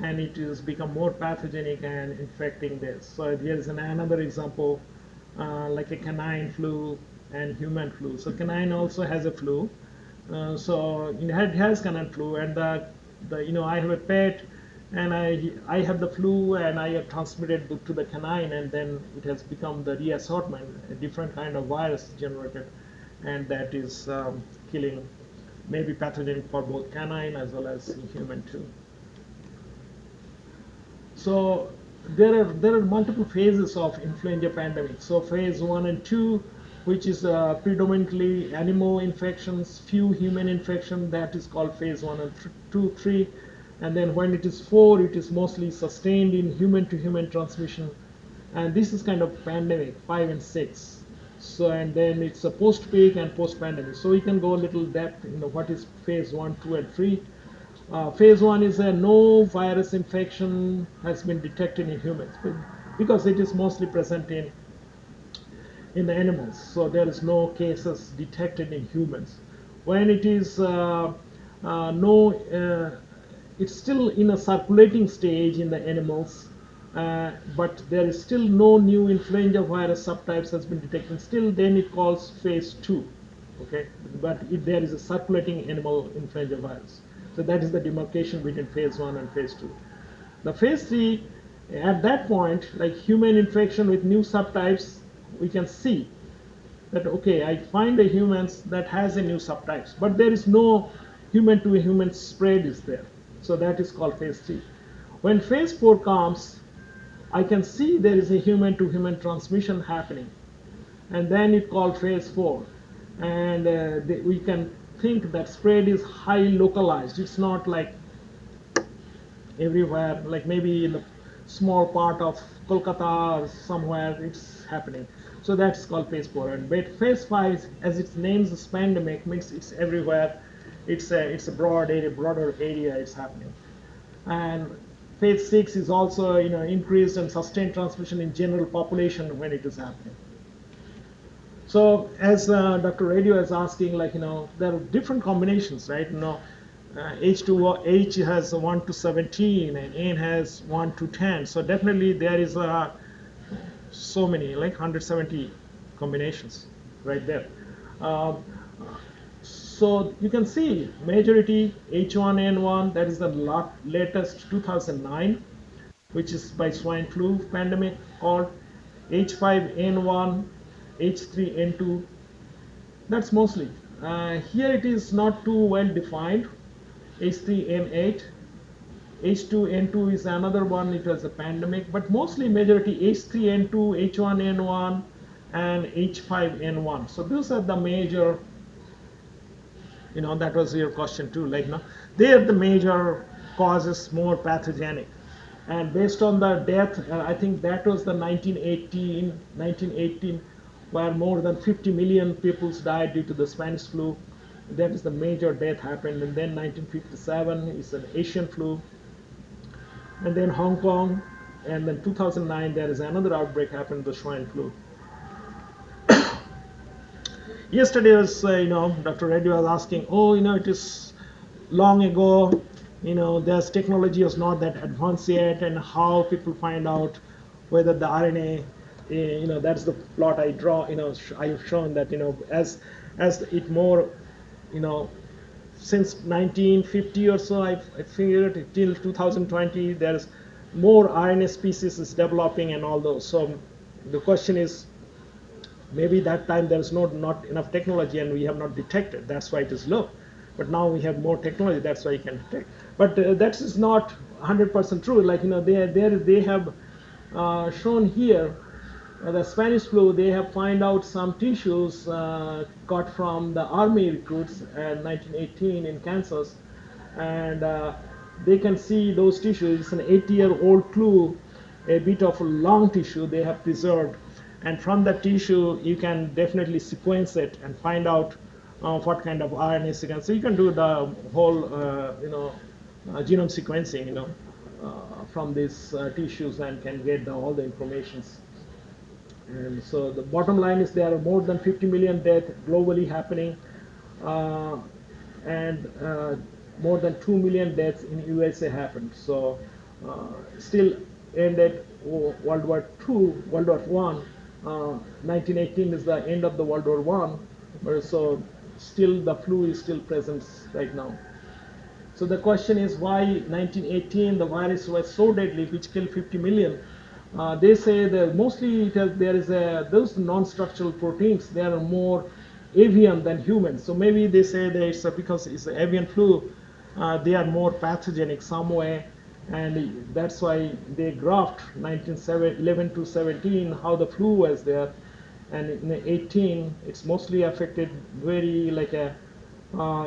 Speaker 1: and it is become more pathogenic and infecting this. So here is another example, like a canine flu and human flu. So canine also has a flu. So it has canine flu, and I have a pet, and I have the flu, and I have transmitted to the canine, and then it has become the reassortment, a different kind of virus generated, and that is killing, maybe pathogenic for both canine as well as human too. So there are multiple phases of influenza pandemic. So phase 1 and 2, which is predominantly animal infections, few human infection, that is called phase 1 and 2, 3. And then when it is 4, it is mostly sustained in human to human transmission. And this is kind of pandemic, 5 and 6. So, and then it's a post-peak and post-pandemic. So we can go a little depth, what is phase 1, 2, and 3. Phase 1 is no virus infection has been detected in humans, because it is mostly present in the animals. So there is no cases detected in humans. When it is no, it's still in a circulating stage in the animals, but there is still no new influenza virus subtypes has been detected. Still, then it calls phase 2. Okay, but there is a circulating animal influenza virus. So that is the demarcation between phase 1 and phase 2. The phase 3, at that point, like human infection with new subtypes, we can see that, okay, I find a humans that has a new subtypes, but there is no human to human spread is there. So that is called phase 3. When phase 4 comes, I can see there is a human to human transmission happening, and then it called phase 4. And we can think that spread is highly localized. It's not like everywhere, like maybe in the small part of Kolkata or somewhere it's happening. So that's called phase 4. And but phase 5, as its name is pandemic, means it's everywhere. It's a broader area it's happening. And phase 6 is also, increased and sustained transmission in general population when it is happening. So as Dr. Radio is asking, like, there are different combinations, right? H has 1 to 17 and N has 1 to 10. So definitely there is so many, like 170 combinations right there. Um, so you can see majority H1N1, that is the latest 2009, which is by swine flu pandemic, called H5N1, H3N2. That's mostly. Here it is not too well defined. H3N8, H2N2 is another one. It was a pandemic, but mostly majority H3N2, H1N1, and H5N1. So those are the major. That was your question too. Like, they are the major causes more pathogenic. And based on the death, I think that was the 1918, where more than 50 million people died due to the Spanish flu. That is the major death happened. And then 1957 is an Asian flu. And then Hong Kong. And then 2009, there is another outbreak happened, the swine flu. Yesterday was, Dr. Reddy was asking, oh, it is long ago, there's technology is not that advanced yet, and how people find out whether the RNA, that's the plot I draw, I have shown that, as it more, since 1950 or so, I figured till 2020, there's more RNA species is developing and all those. So the question is, maybe that time there's not enough technology and we have not detected. That's why it is low. But now we have more technology. That's why you can detect. But that is not 100% true. Like, they have shown here the Spanish flu. They have find out some tissues got from the army recruits in 1918 in Kansas, and they can see those tissues. It's an 80-year-old flu, a bit of a long tissue they have preserved, and from that tissue you can definitely sequence it and find out what kind of RNA sequence. So you can do the whole genome sequencing from these tissues, and can get all the informations. And so the bottom line is there are more than 50 million deaths globally happening, uh, and more than 2 million deaths in USA happened. So still ended World War II, World War One. 1918 is the end of the World War One, so still the flu is still present right now. So the question is, why 1918 the virus was so deadly, which killed 50 million? They say that mostly there is those non-structural proteins. They are more avian than human. So maybe they say that it's because it's avian flu. They are more pathogenic some way, and that's why they graphed 1911 to 17 how the flu was there, and in 18 it's mostly affected very like a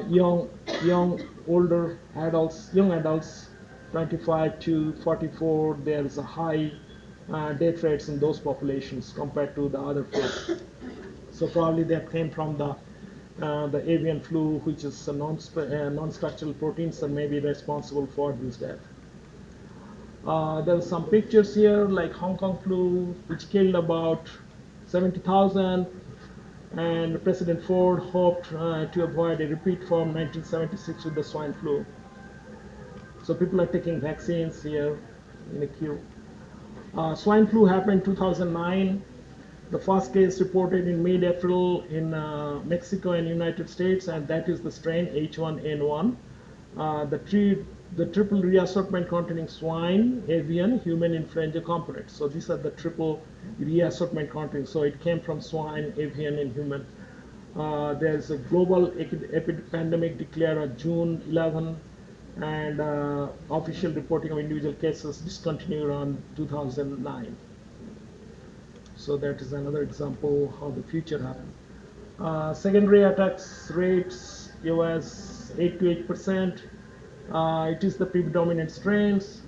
Speaker 1: young older adults, young adults, 25 to 44. There's a high death rates in those populations compared to the other folks. So probably that came from the the avian flu, which is a non-structural proteins that may be responsible for this death. There are some pictures here, like Hong Kong flu, which killed about 70,000, and President Ford hoped to avoid a repeat from 1976 with the swine flu. So people are taking vaccines here in a queue. Swine flu happened 2009. The first case reported in mid-April in Mexico and United States, and that is the strain H1N1. The triple reassortment containing swine, avian, human influenza components. So these are the triple reassortment containing. So it came from swine, avian, and human. There's a global pandemic declared on June 11, and official reporting of individual cases discontinued on 2009. So that is another example how the future happened. Secondary attacks rates, US 8 to 8%. It is the predominant strains.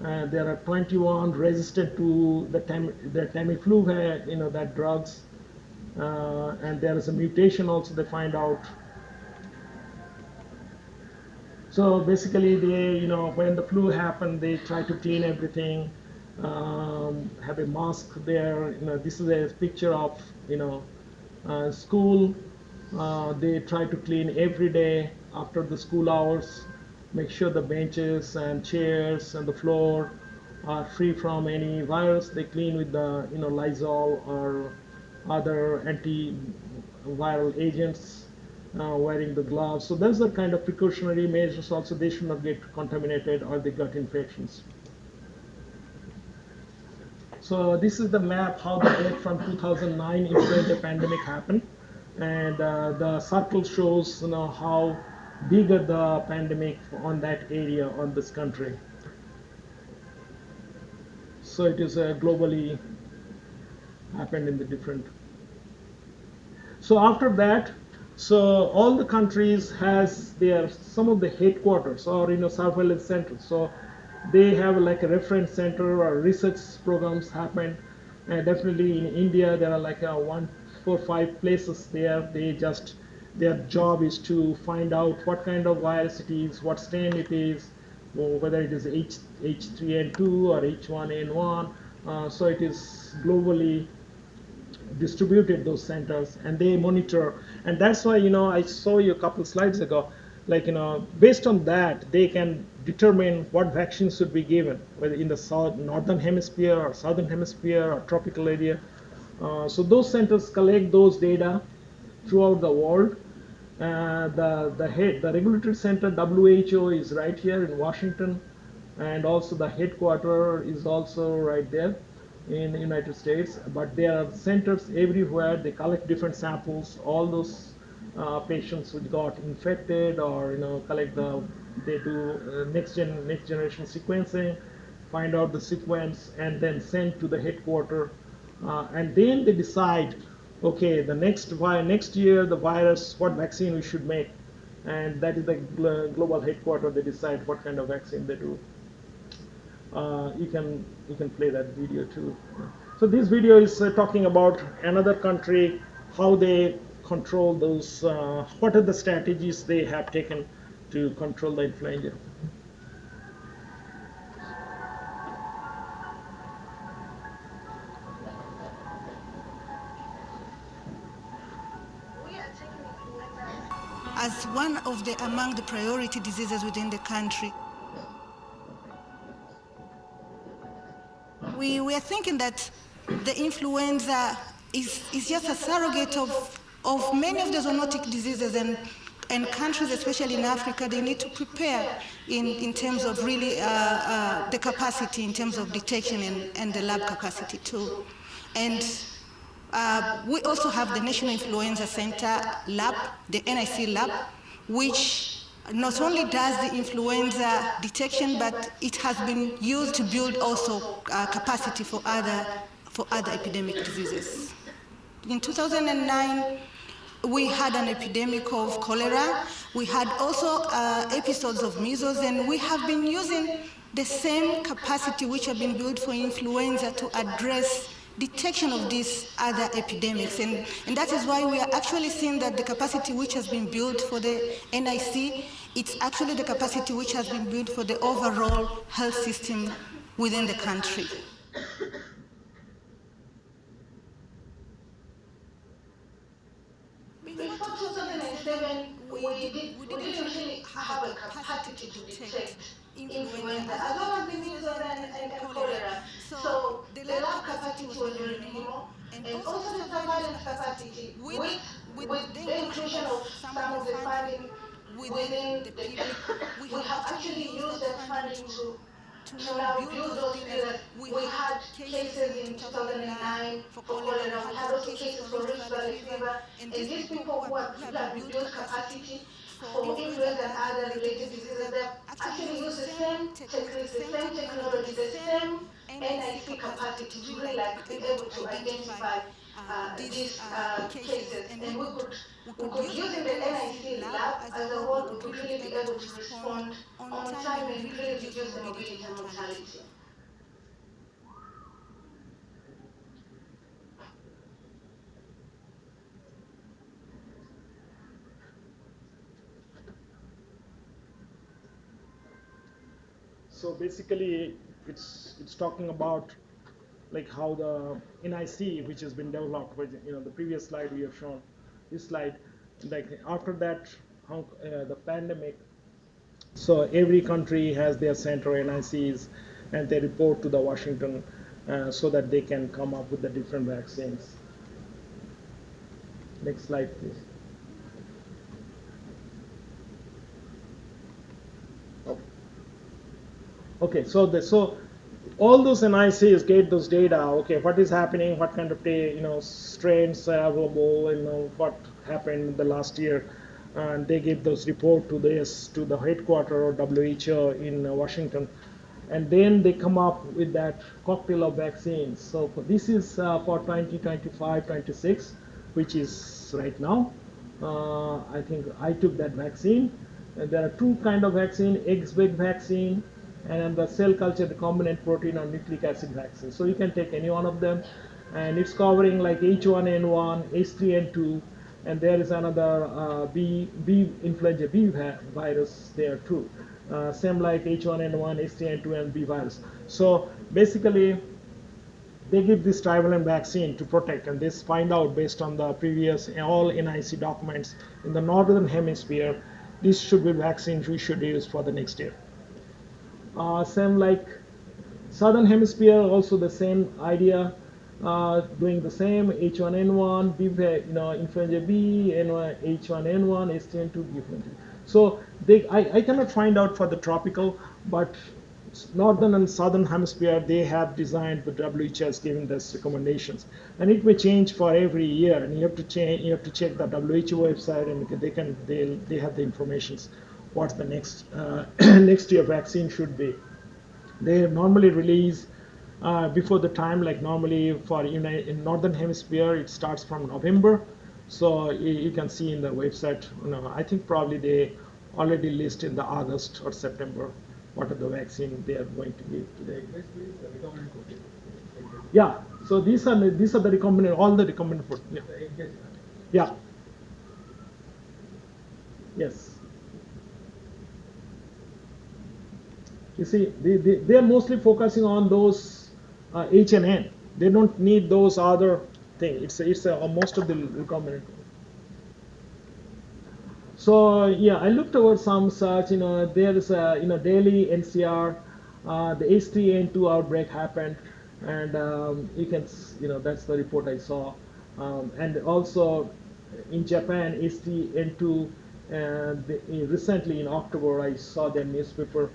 Speaker 1: There are 21 resistant to the Tamiflu, that drugs. And there is a mutation also they find out. So basically, they, when the flu happened, they try to clean everything, have a mask there. This is a picture of, school. They try to clean every day after the school hours, make sure the benches and chairs and the floor are free from any virus. They clean with the, Lysol or other antiviral agents. Wearing the gloves. So those are kind of precautionary measures also. They should not get contaminated or they got infections. So this is the map how the death from 2009 influenza pandemic happened. And the circle shows how bigger the pandemic on that area, on this country. So it is globally happened in the different. So after that, so all the countries has some of the headquarters or surveillance centers. So they have like a reference center or research programs happen. And definitely in India there are like 1, 4, 5 places there. Their job is to find out what kind of virus it is, what strain it is, or whether it is H3N2 or H1N1. So it is globally distributed, those centers, and they monitor. And that's why I saw you a couple slides ago, like based on that they can determine what vaccines should be given, whether in the northern hemisphere or southern hemisphere or tropical area. So those centers collect those data throughout the world. The regulatory center WHO is right here in Washington, and also the headquarters is also right there in the United States. But there are centers everywhere. They collect different samples. All those patients who got infected, or they do next generation sequencing, find out the sequence, and then send to the headquarters. And then they decide, okay, the next year the virus, what vaccine we should make, and that is the global headquarters. They decide what kind of vaccine they do. You can play that video too. So this video is talking about another country, how they control those, what are the strategies they have taken to control the influenza.
Speaker 7: As one of among the priority diseases within the country. We are thinking that the influenza is just a surrogate of many of the zoonotic diseases, and countries, especially in Africa, they need to prepare in terms of really the capacity, in terms of detection and the lab capacity too. And we also have the National Influenza Center lab, the NIC lab, which not only does the influenza detection, but it has been used to build also capacity for other epidemic diseases. In 2009, we had an epidemic of cholera. We had also episodes of measles, and we have been using the same capacity which have been built for influenza to address detection of these other epidemics. And that is why we are actually seeing that the capacity which has been built for the NIC, it's actually the capacity which has been built for the overall health system within the country. Before
Speaker 8: Before
Speaker 7: 2007,
Speaker 8: 2007,
Speaker 7: we
Speaker 8: we
Speaker 7: didn't
Speaker 8: didn't
Speaker 7: really
Speaker 8: really
Speaker 7: have a
Speaker 8: have a
Speaker 7: capacity to
Speaker 8: capacity to
Speaker 7: detect
Speaker 8: detect
Speaker 7: influenza,
Speaker 8: influenza
Speaker 7: as
Speaker 8: as
Speaker 7: well as
Speaker 8: well
Speaker 7: the
Speaker 8: as the
Speaker 7: measles
Speaker 8: measles
Speaker 7: and
Speaker 8: and
Speaker 7: cholera.
Speaker 8: cholera.
Speaker 7: So
Speaker 8: So
Speaker 7: the
Speaker 8: the
Speaker 7: lab
Speaker 8: lab
Speaker 7: capacity
Speaker 8: capacity
Speaker 7: was
Speaker 8: was
Speaker 7: very
Speaker 8: very
Speaker 7: minimal,
Speaker 8: minimal,
Speaker 7: and
Speaker 8: and
Speaker 7: also the
Speaker 8: also the
Speaker 7: surveillance
Speaker 8: surveillance
Speaker 7: capacity
Speaker 8: capacity
Speaker 7: with
Speaker 8: with
Speaker 7: the
Speaker 8: the
Speaker 7: inclusion
Speaker 8: inclusion
Speaker 7: of
Speaker 8: of
Speaker 7: some of
Speaker 8: some
Speaker 7: the
Speaker 8: of the
Speaker 7: funding
Speaker 8: funding
Speaker 7: within
Speaker 8: within
Speaker 7: the
Speaker 8: the
Speaker 7: PIP. We
Speaker 8: we
Speaker 7: have
Speaker 8: have
Speaker 7: actually
Speaker 8: actually
Speaker 7: used
Speaker 8: used
Speaker 7: that
Speaker 8: that
Speaker 7: funding
Speaker 8: funding
Speaker 7: to
Speaker 8: to
Speaker 7: now
Speaker 8: now
Speaker 7: build
Speaker 8: build
Speaker 7: those
Speaker 8: those
Speaker 7: pillars.
Speaker 8: pillars.
Speaker 7: We
Speaker 8: We
Speaker 7: had
Speaker 8: had
Speaker 7: cases
Speaker 8: cases
Speaker 7: in
Speaker 8: in
Speaker 7: 2009
Speaker 8: 2009
Speaker 7: for
Speaker 8: for
Speaker 7: cholera. We
Speaker 8: cholera. We
Speaker 7: had
Speaker 8: had
Speaker 7: also
Speaker 8: also
Speaker 7: cases
Speaker 8: cases
Speaker 7: for
Speaker 8: for
Speaker 7: Rift
Speaker 8: Rift
Speaker 7: Valley
Speaker 8: Valley
Speaker 7: fever.
Speaker 8: fever.
Speaker 7: And
Speaker 8: And
Speaker 7: these
Speaker 8: these
Speaker 7: people
Speaker 8: people
Speaker 7: who
Speaker 8: who
Speaker 7: have been
Speaker 8: have been
Speaker 7: built
Speaker 8: built
Speaker 7: capacity
Speaker 8: capacity
Speaker 7: for
Speaker 8: for
Speaker 7: influenza and
Speaker 8: influenza and
Speaker 7: other
Speaker 8: other
Speaker 7: related
Speaker 8: related
Speaker 7: diseases,
Speaker 8: diseases,
Speaker 7: they've
Speaker 8: they
Speaker 7: actually
Speaker 8: actually
Speaker 7: used the
Speaker 8: use the
Speaker 7: same
Speaker 8: same
Speaker 7: techniques, the
Speaker 8: techniques, the
Speaker 7: same
Speaker 8: same
Speaker 7: technology, the
Speaker 8: technology, the
Speaker 7: same
Speaker 8: same
Speaker 7: NIC
Speaker 8: NIC
Speaker 7: capacity
Speaker 8: capacity
Speaker 7: to
Speaker 8: to
Speaker 7: really
Speaker 8: really
Speaker 7: like be
Speaker 8: be
Speaker 7: able to
Speaker 8: able to
Speaker 7: identify
Speaker 8: identify
Speaker 7: these
Speaker 8: these
Speaker 7: cases.
Speaker 8: cases.
Speaker 7: And
Speaker 8: And
Speaker 7: we
Speaker 8: we
Speaker 7: could
Speaker 8: could
Speaker 7: using the
Speaker 8: using the
Speaker 7: NIC
Speaker 8: NIC
Speaker 7: lab
Speaker 8: lab
Speaker 7: as a
Speaker 8: as a
Speaker 7: whole, we
Speaker 8: whole, we
Speaker 7: could
Speaker 8: could
Speaker 7: really be
Speaker 8: really be
Speaker 7: able to
Speaker 8: able to
Speaker 7: respond
Speaker 8: respond
Speaker 7: on
Speaker 8: on
Speaker 7: time
Speaker 8: time
Speaker 7: and
Speaker 8: and
Speaker 7: really
Speaker 8: really
Speaker 7: reduce the
Speaker 8: reduce the
Speaker 7: morbidity and
Speaker 8: morbidity and
Speaker 7: mortality.
Speaker 8: mortality.
Speaker 1: So basically, it's talking about like how the NIC, which has been developed, with the previous slide we have shown, this slide, like after that, how the pandemic. So every country has their center NICs, and they report to the Washington, so that they can come up with the different vaccines. Next slide, please. Oh. Okay, so all those NICs get those data. Okay, what is happening? What kind of strains are available? What happened the last year, and they give those report to the headquarter or WHO in Washington, and then they come up with that cocktail of vaccines. So this is for 2025, 26, which is right now. I think I took that vaccine. And there are two kind of vaccine: eggs-based vaccine and the cell culture recombinant protein or nucleic acid vaccine. So you can take any one of them, and it's covering like H1N1, H3N2, and there is another B influenza B virus there too. Same like H1N1, H3N2, and B virus. So basically, they give this trivalent vaccine to protect, and this find out based on the previous all NIC documents in the northern hemisphere. This should be vaccines we should use for the next year. Same like southern hemisphere, also the same idea, doing the same H1N1, B, influenza B, H1N1, H3N2, B influenza. So I cannot find out for the tropical, but northern and southern hemisphere, they have designed, the WHO has given this recommendations, and it may change for every year, and you have to change, you have to check the WHO website, and they have the informations what the next next year vaccine should be. They normally release before the time, like normally for in northern hemisphere it starts from November. So you can see in the website, I think probably they already list in the August or September what are the vaccine they are going to give today. Yeah, so these are the recombinant, all the recombinant protein. Yeah. Yeah. Yes. You see, they're mostly focusing on those H and N. They don't need those other things. It's most of the recombinant. So yeah, I looked over some search. There is a daily NCR. The H3N2 outbreak happened, and you can that's the report I saw. And also in Japan, H3N2. Recently in October, I saw their newspaper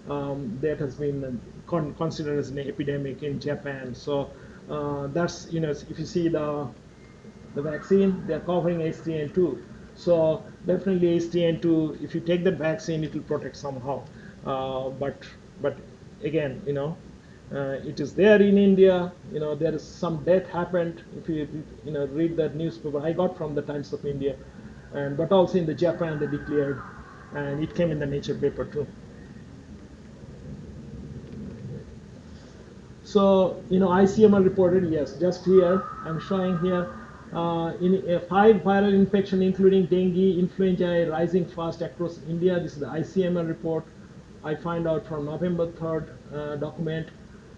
Speaker 1: that has been considered as an epidemic in Japan. So that's if you see the vaccine, they're covering HTN2. So definitely HTN2, if you take that vaccine, it will protect somehow. But again, it is there in India. There is some death happened. If you read that newspaper, I got from the Times of India, and but also in the Japan they declared, and it came in the Nature paper too. So, ICMR reported, yes, just here, I'm showing here, in 5 viral infection, including dengue, influenza, rising fast across India. This is the ICMR report. I find out from November 3rd document.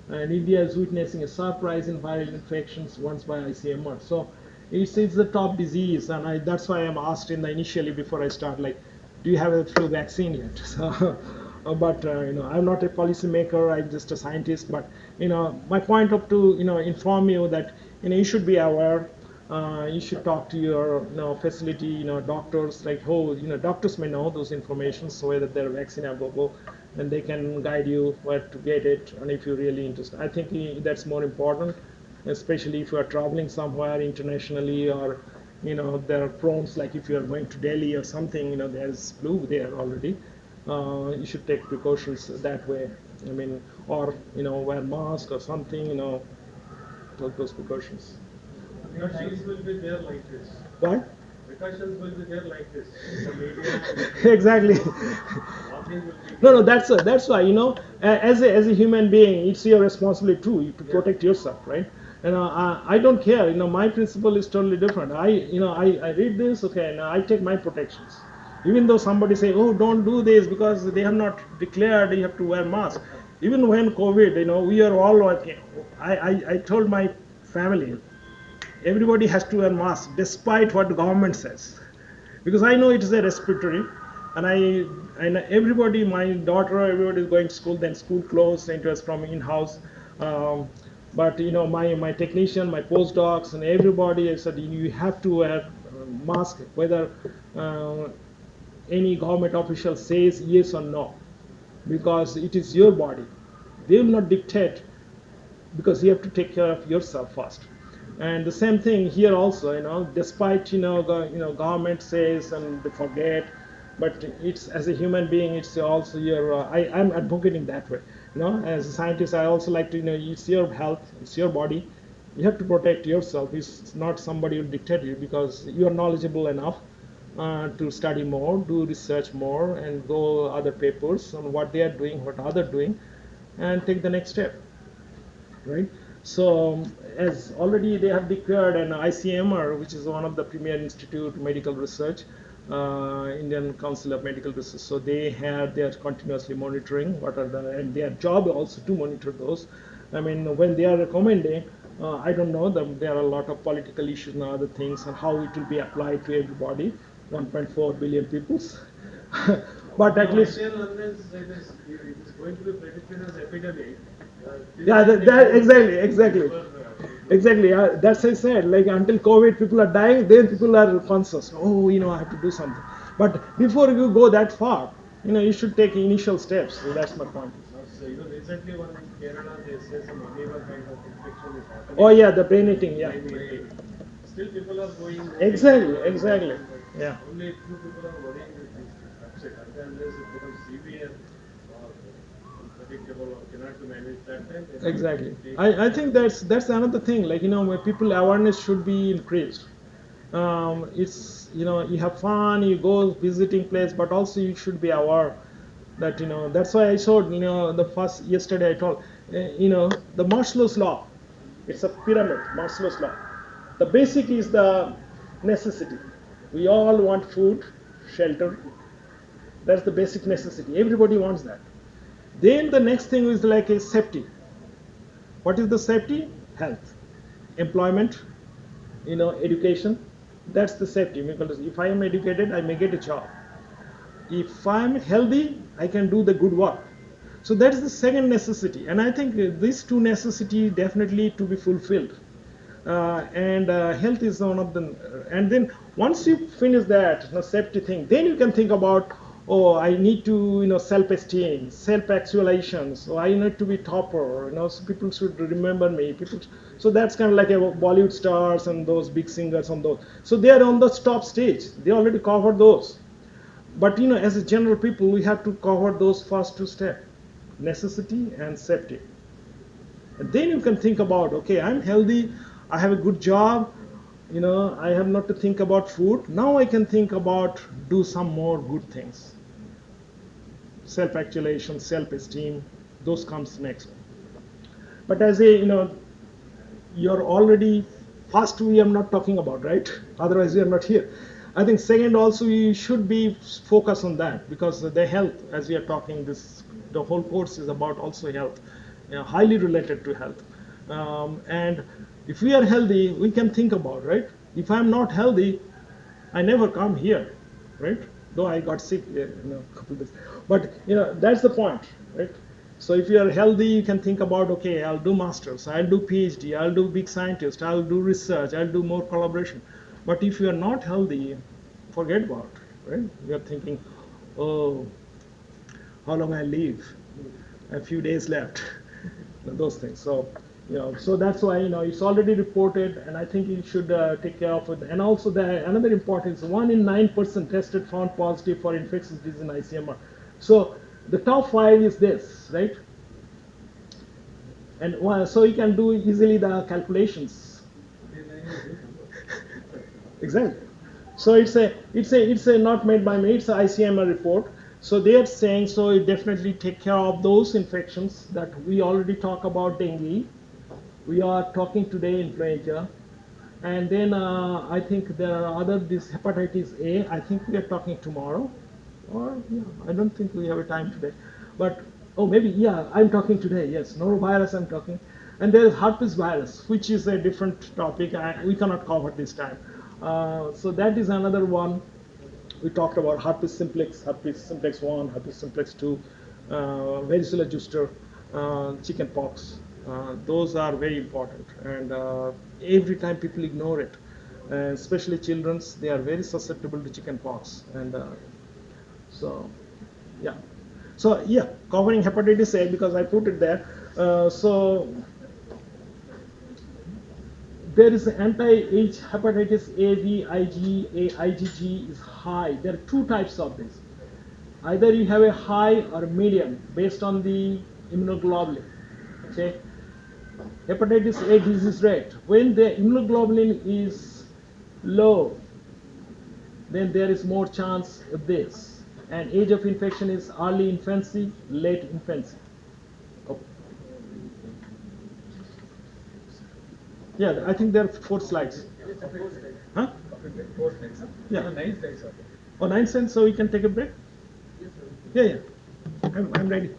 Speaker 1: And India is witnessing a surprise in viral infections once by ICMR. So it's the top disease, and that's why I'm asked initially before I start, like, do you have a flu vaccine yet? So, but I'm not a policymaker. I'm just a scientist. But my point of to inform you that you should be aware. You should talk to your facility doctors, like doctors may know those information so that they're vaccine available and they can guide you where to get it, and if you're really interested. I think that's more important, especially if you are traveling somewhere internationally, or there are prompts like if you are going to Delhi or something, there's flu there already. You should take precautions that way. I mean, or wear mask or something. Take those precautions.
Speaker 5: Precautions will be there like this.
Speaker 1: What?
Speaker 5: Precautions will be there like this. The media,
Speaker 1: Exactly.
Speaker 5: walking will be
Speaker 1: No, that's why as a human being, it's your responsibility too to protect yourself, right? And I don't care. My principle is totally different. I read this, okay, and I take my protections. Even though somebody say, oh, don't do this because they have not declared you have to wear mask. Even when COVID, we are all working. I told my family, everybody has to wear mask despite what the government says, because I know it is a respiratory, and everybody, my daughter, everybody is going to school, then school closed, and it was from in-house. But my technician, my postdocs, and everybody, I said you have to wear mask whether uh, any government official says yes or no, because it is your body. They will not dictate, because you have to take care of yourself first. And the same thing here also, despite government says and they forget, but it's, as a human being, it's also your. I'm advocating that way. As a scientist, I also like to it's your health, it's your body. You have to protect yourself. It's not somebody will dictate you, because you are knowledgeable enough to study more, do research more, and go other papers on what they are doing, what others doing, and take the next step, right? So as already they have declared an ICMR, which is one of the premier institute medical research, Indian Council of Medical Research. So they are continuously monitoring what are and their job also to monitor those. I mean, when they are recommending, I don't know them. There are a lot of political issues and other things, and how it will be applied to everybody, 1.4 billion peoples. But at least.
Speaker 5: unless it is going to be predicted as epidemic.
Speaker 1: Yeah, exactly. Exactly. That's I said. Like until COVID, people are dying. Then people are conscious. Oh, I have to do something. But before you go that far, you should take initial steps. So that's my point.
Speaker 5: So, recently one in Kerala, they say some amoeba kind of infection is happening.
Speaker 1: Oh yeah, the brain eating. Yeah.
Speaker 5: Still people are going.
Speaker 1: Exactly. Yeah.
Speaker 5: Only few people are worrying with this. That's it. Unless it becomes severe or unpredictable or cannot be managed that time.
Speaker 1: Exactly. I think that's another thing. Like where people awareness should be increased. It's you have fun, you go visiting place, but also you should be aware that that's why I showed the first yesterday I told the Maslow's law. It's a pyramid, Maslow's law. The basic is the necessity. We all want food, shelter. That's the basic necessity. Everybody wants that. Then the next thing is like a safety. What is the safety? Health, employment, education. That's the safety. Because if I am educated, I may get a job. If I am healthy, I can do the good work. So that is the second necessity, and I think these two necessities definitely to be fulfilled. And health is one of them. And then once you finish that safety thing, then you can think about, oh, I need to self-esteem, self-actualization. So I need to be topper. So people should remember me. So that's kind of like a Bollywood stars and those big singers on those. So they are on the top stage. They already covered those. But as a general people, we have to cover those first two steps: necessity and safety. And then you can think about, okay, I'm healthy, I have a good job, I have not to think about food. Now I can think about do some more good things. Self-actualization, self-esteem, those comes next. But as a, you're already, first we are not talking about, right? Otherwise we are not here. I think second also we should be focused on that, because the health, as we are talking, the whole course is about also health, highly related to health. And if we are healthy, we can think about, right? If I'm not healthy, I never come here, right? Though I got sick, a couple days. But that's the point, right? So if you are healthy, you can think about, okay, I'll do masters, I'll do PhD, I'll do big scientist, I'll do research, I'll do more collaboration. But if you are not healthy, forget about it, right? You are thinking, oh, how long I live? A few days left. Those things. So, so that's why it's already reported, and I think you should take care of it. And also, another important is 1 in 9% tested found positive for infectious disease in ICMR. So the top 5 is this, right? And so you can do easily the calculations. Exactly. So it's a not made by me. It's a ICMR report. So they are saying, so you definitely take care of those infections that we already talk about. Dengue, we are talking today influenza, and then I think there are other, this hepatitis A. I think we are talking tomorrow, or I don't think we have a time today, but maybe I'm talking today. Yes, norovirus I'm talking, and there is herpes virus, which is a different topic. We cannot cover this time. So that is another one. We talked about herpes simplex 1, herpes simplex 2, varicella zoster, chicken pox. Those are very important, and every time people ignore it, especially children's. They are very susceptible to chicken pox, and so yeah. So covering hepatitis A, because I put it there. So there is anti-H hepatitis A, B, IgG is high. There are 2 types of this. Either you have a high or a medium based on the immunoglobulin. Okay. Hepatitis A disease rate. When the immunoglobulin is low, then there is more chance of this. And age of infection is early infancy, late infancy. Oh. Yeah, I think there are 4 slides. Huh? Yeah. 9 cents, so we can take a break? Yeah. I'm ready.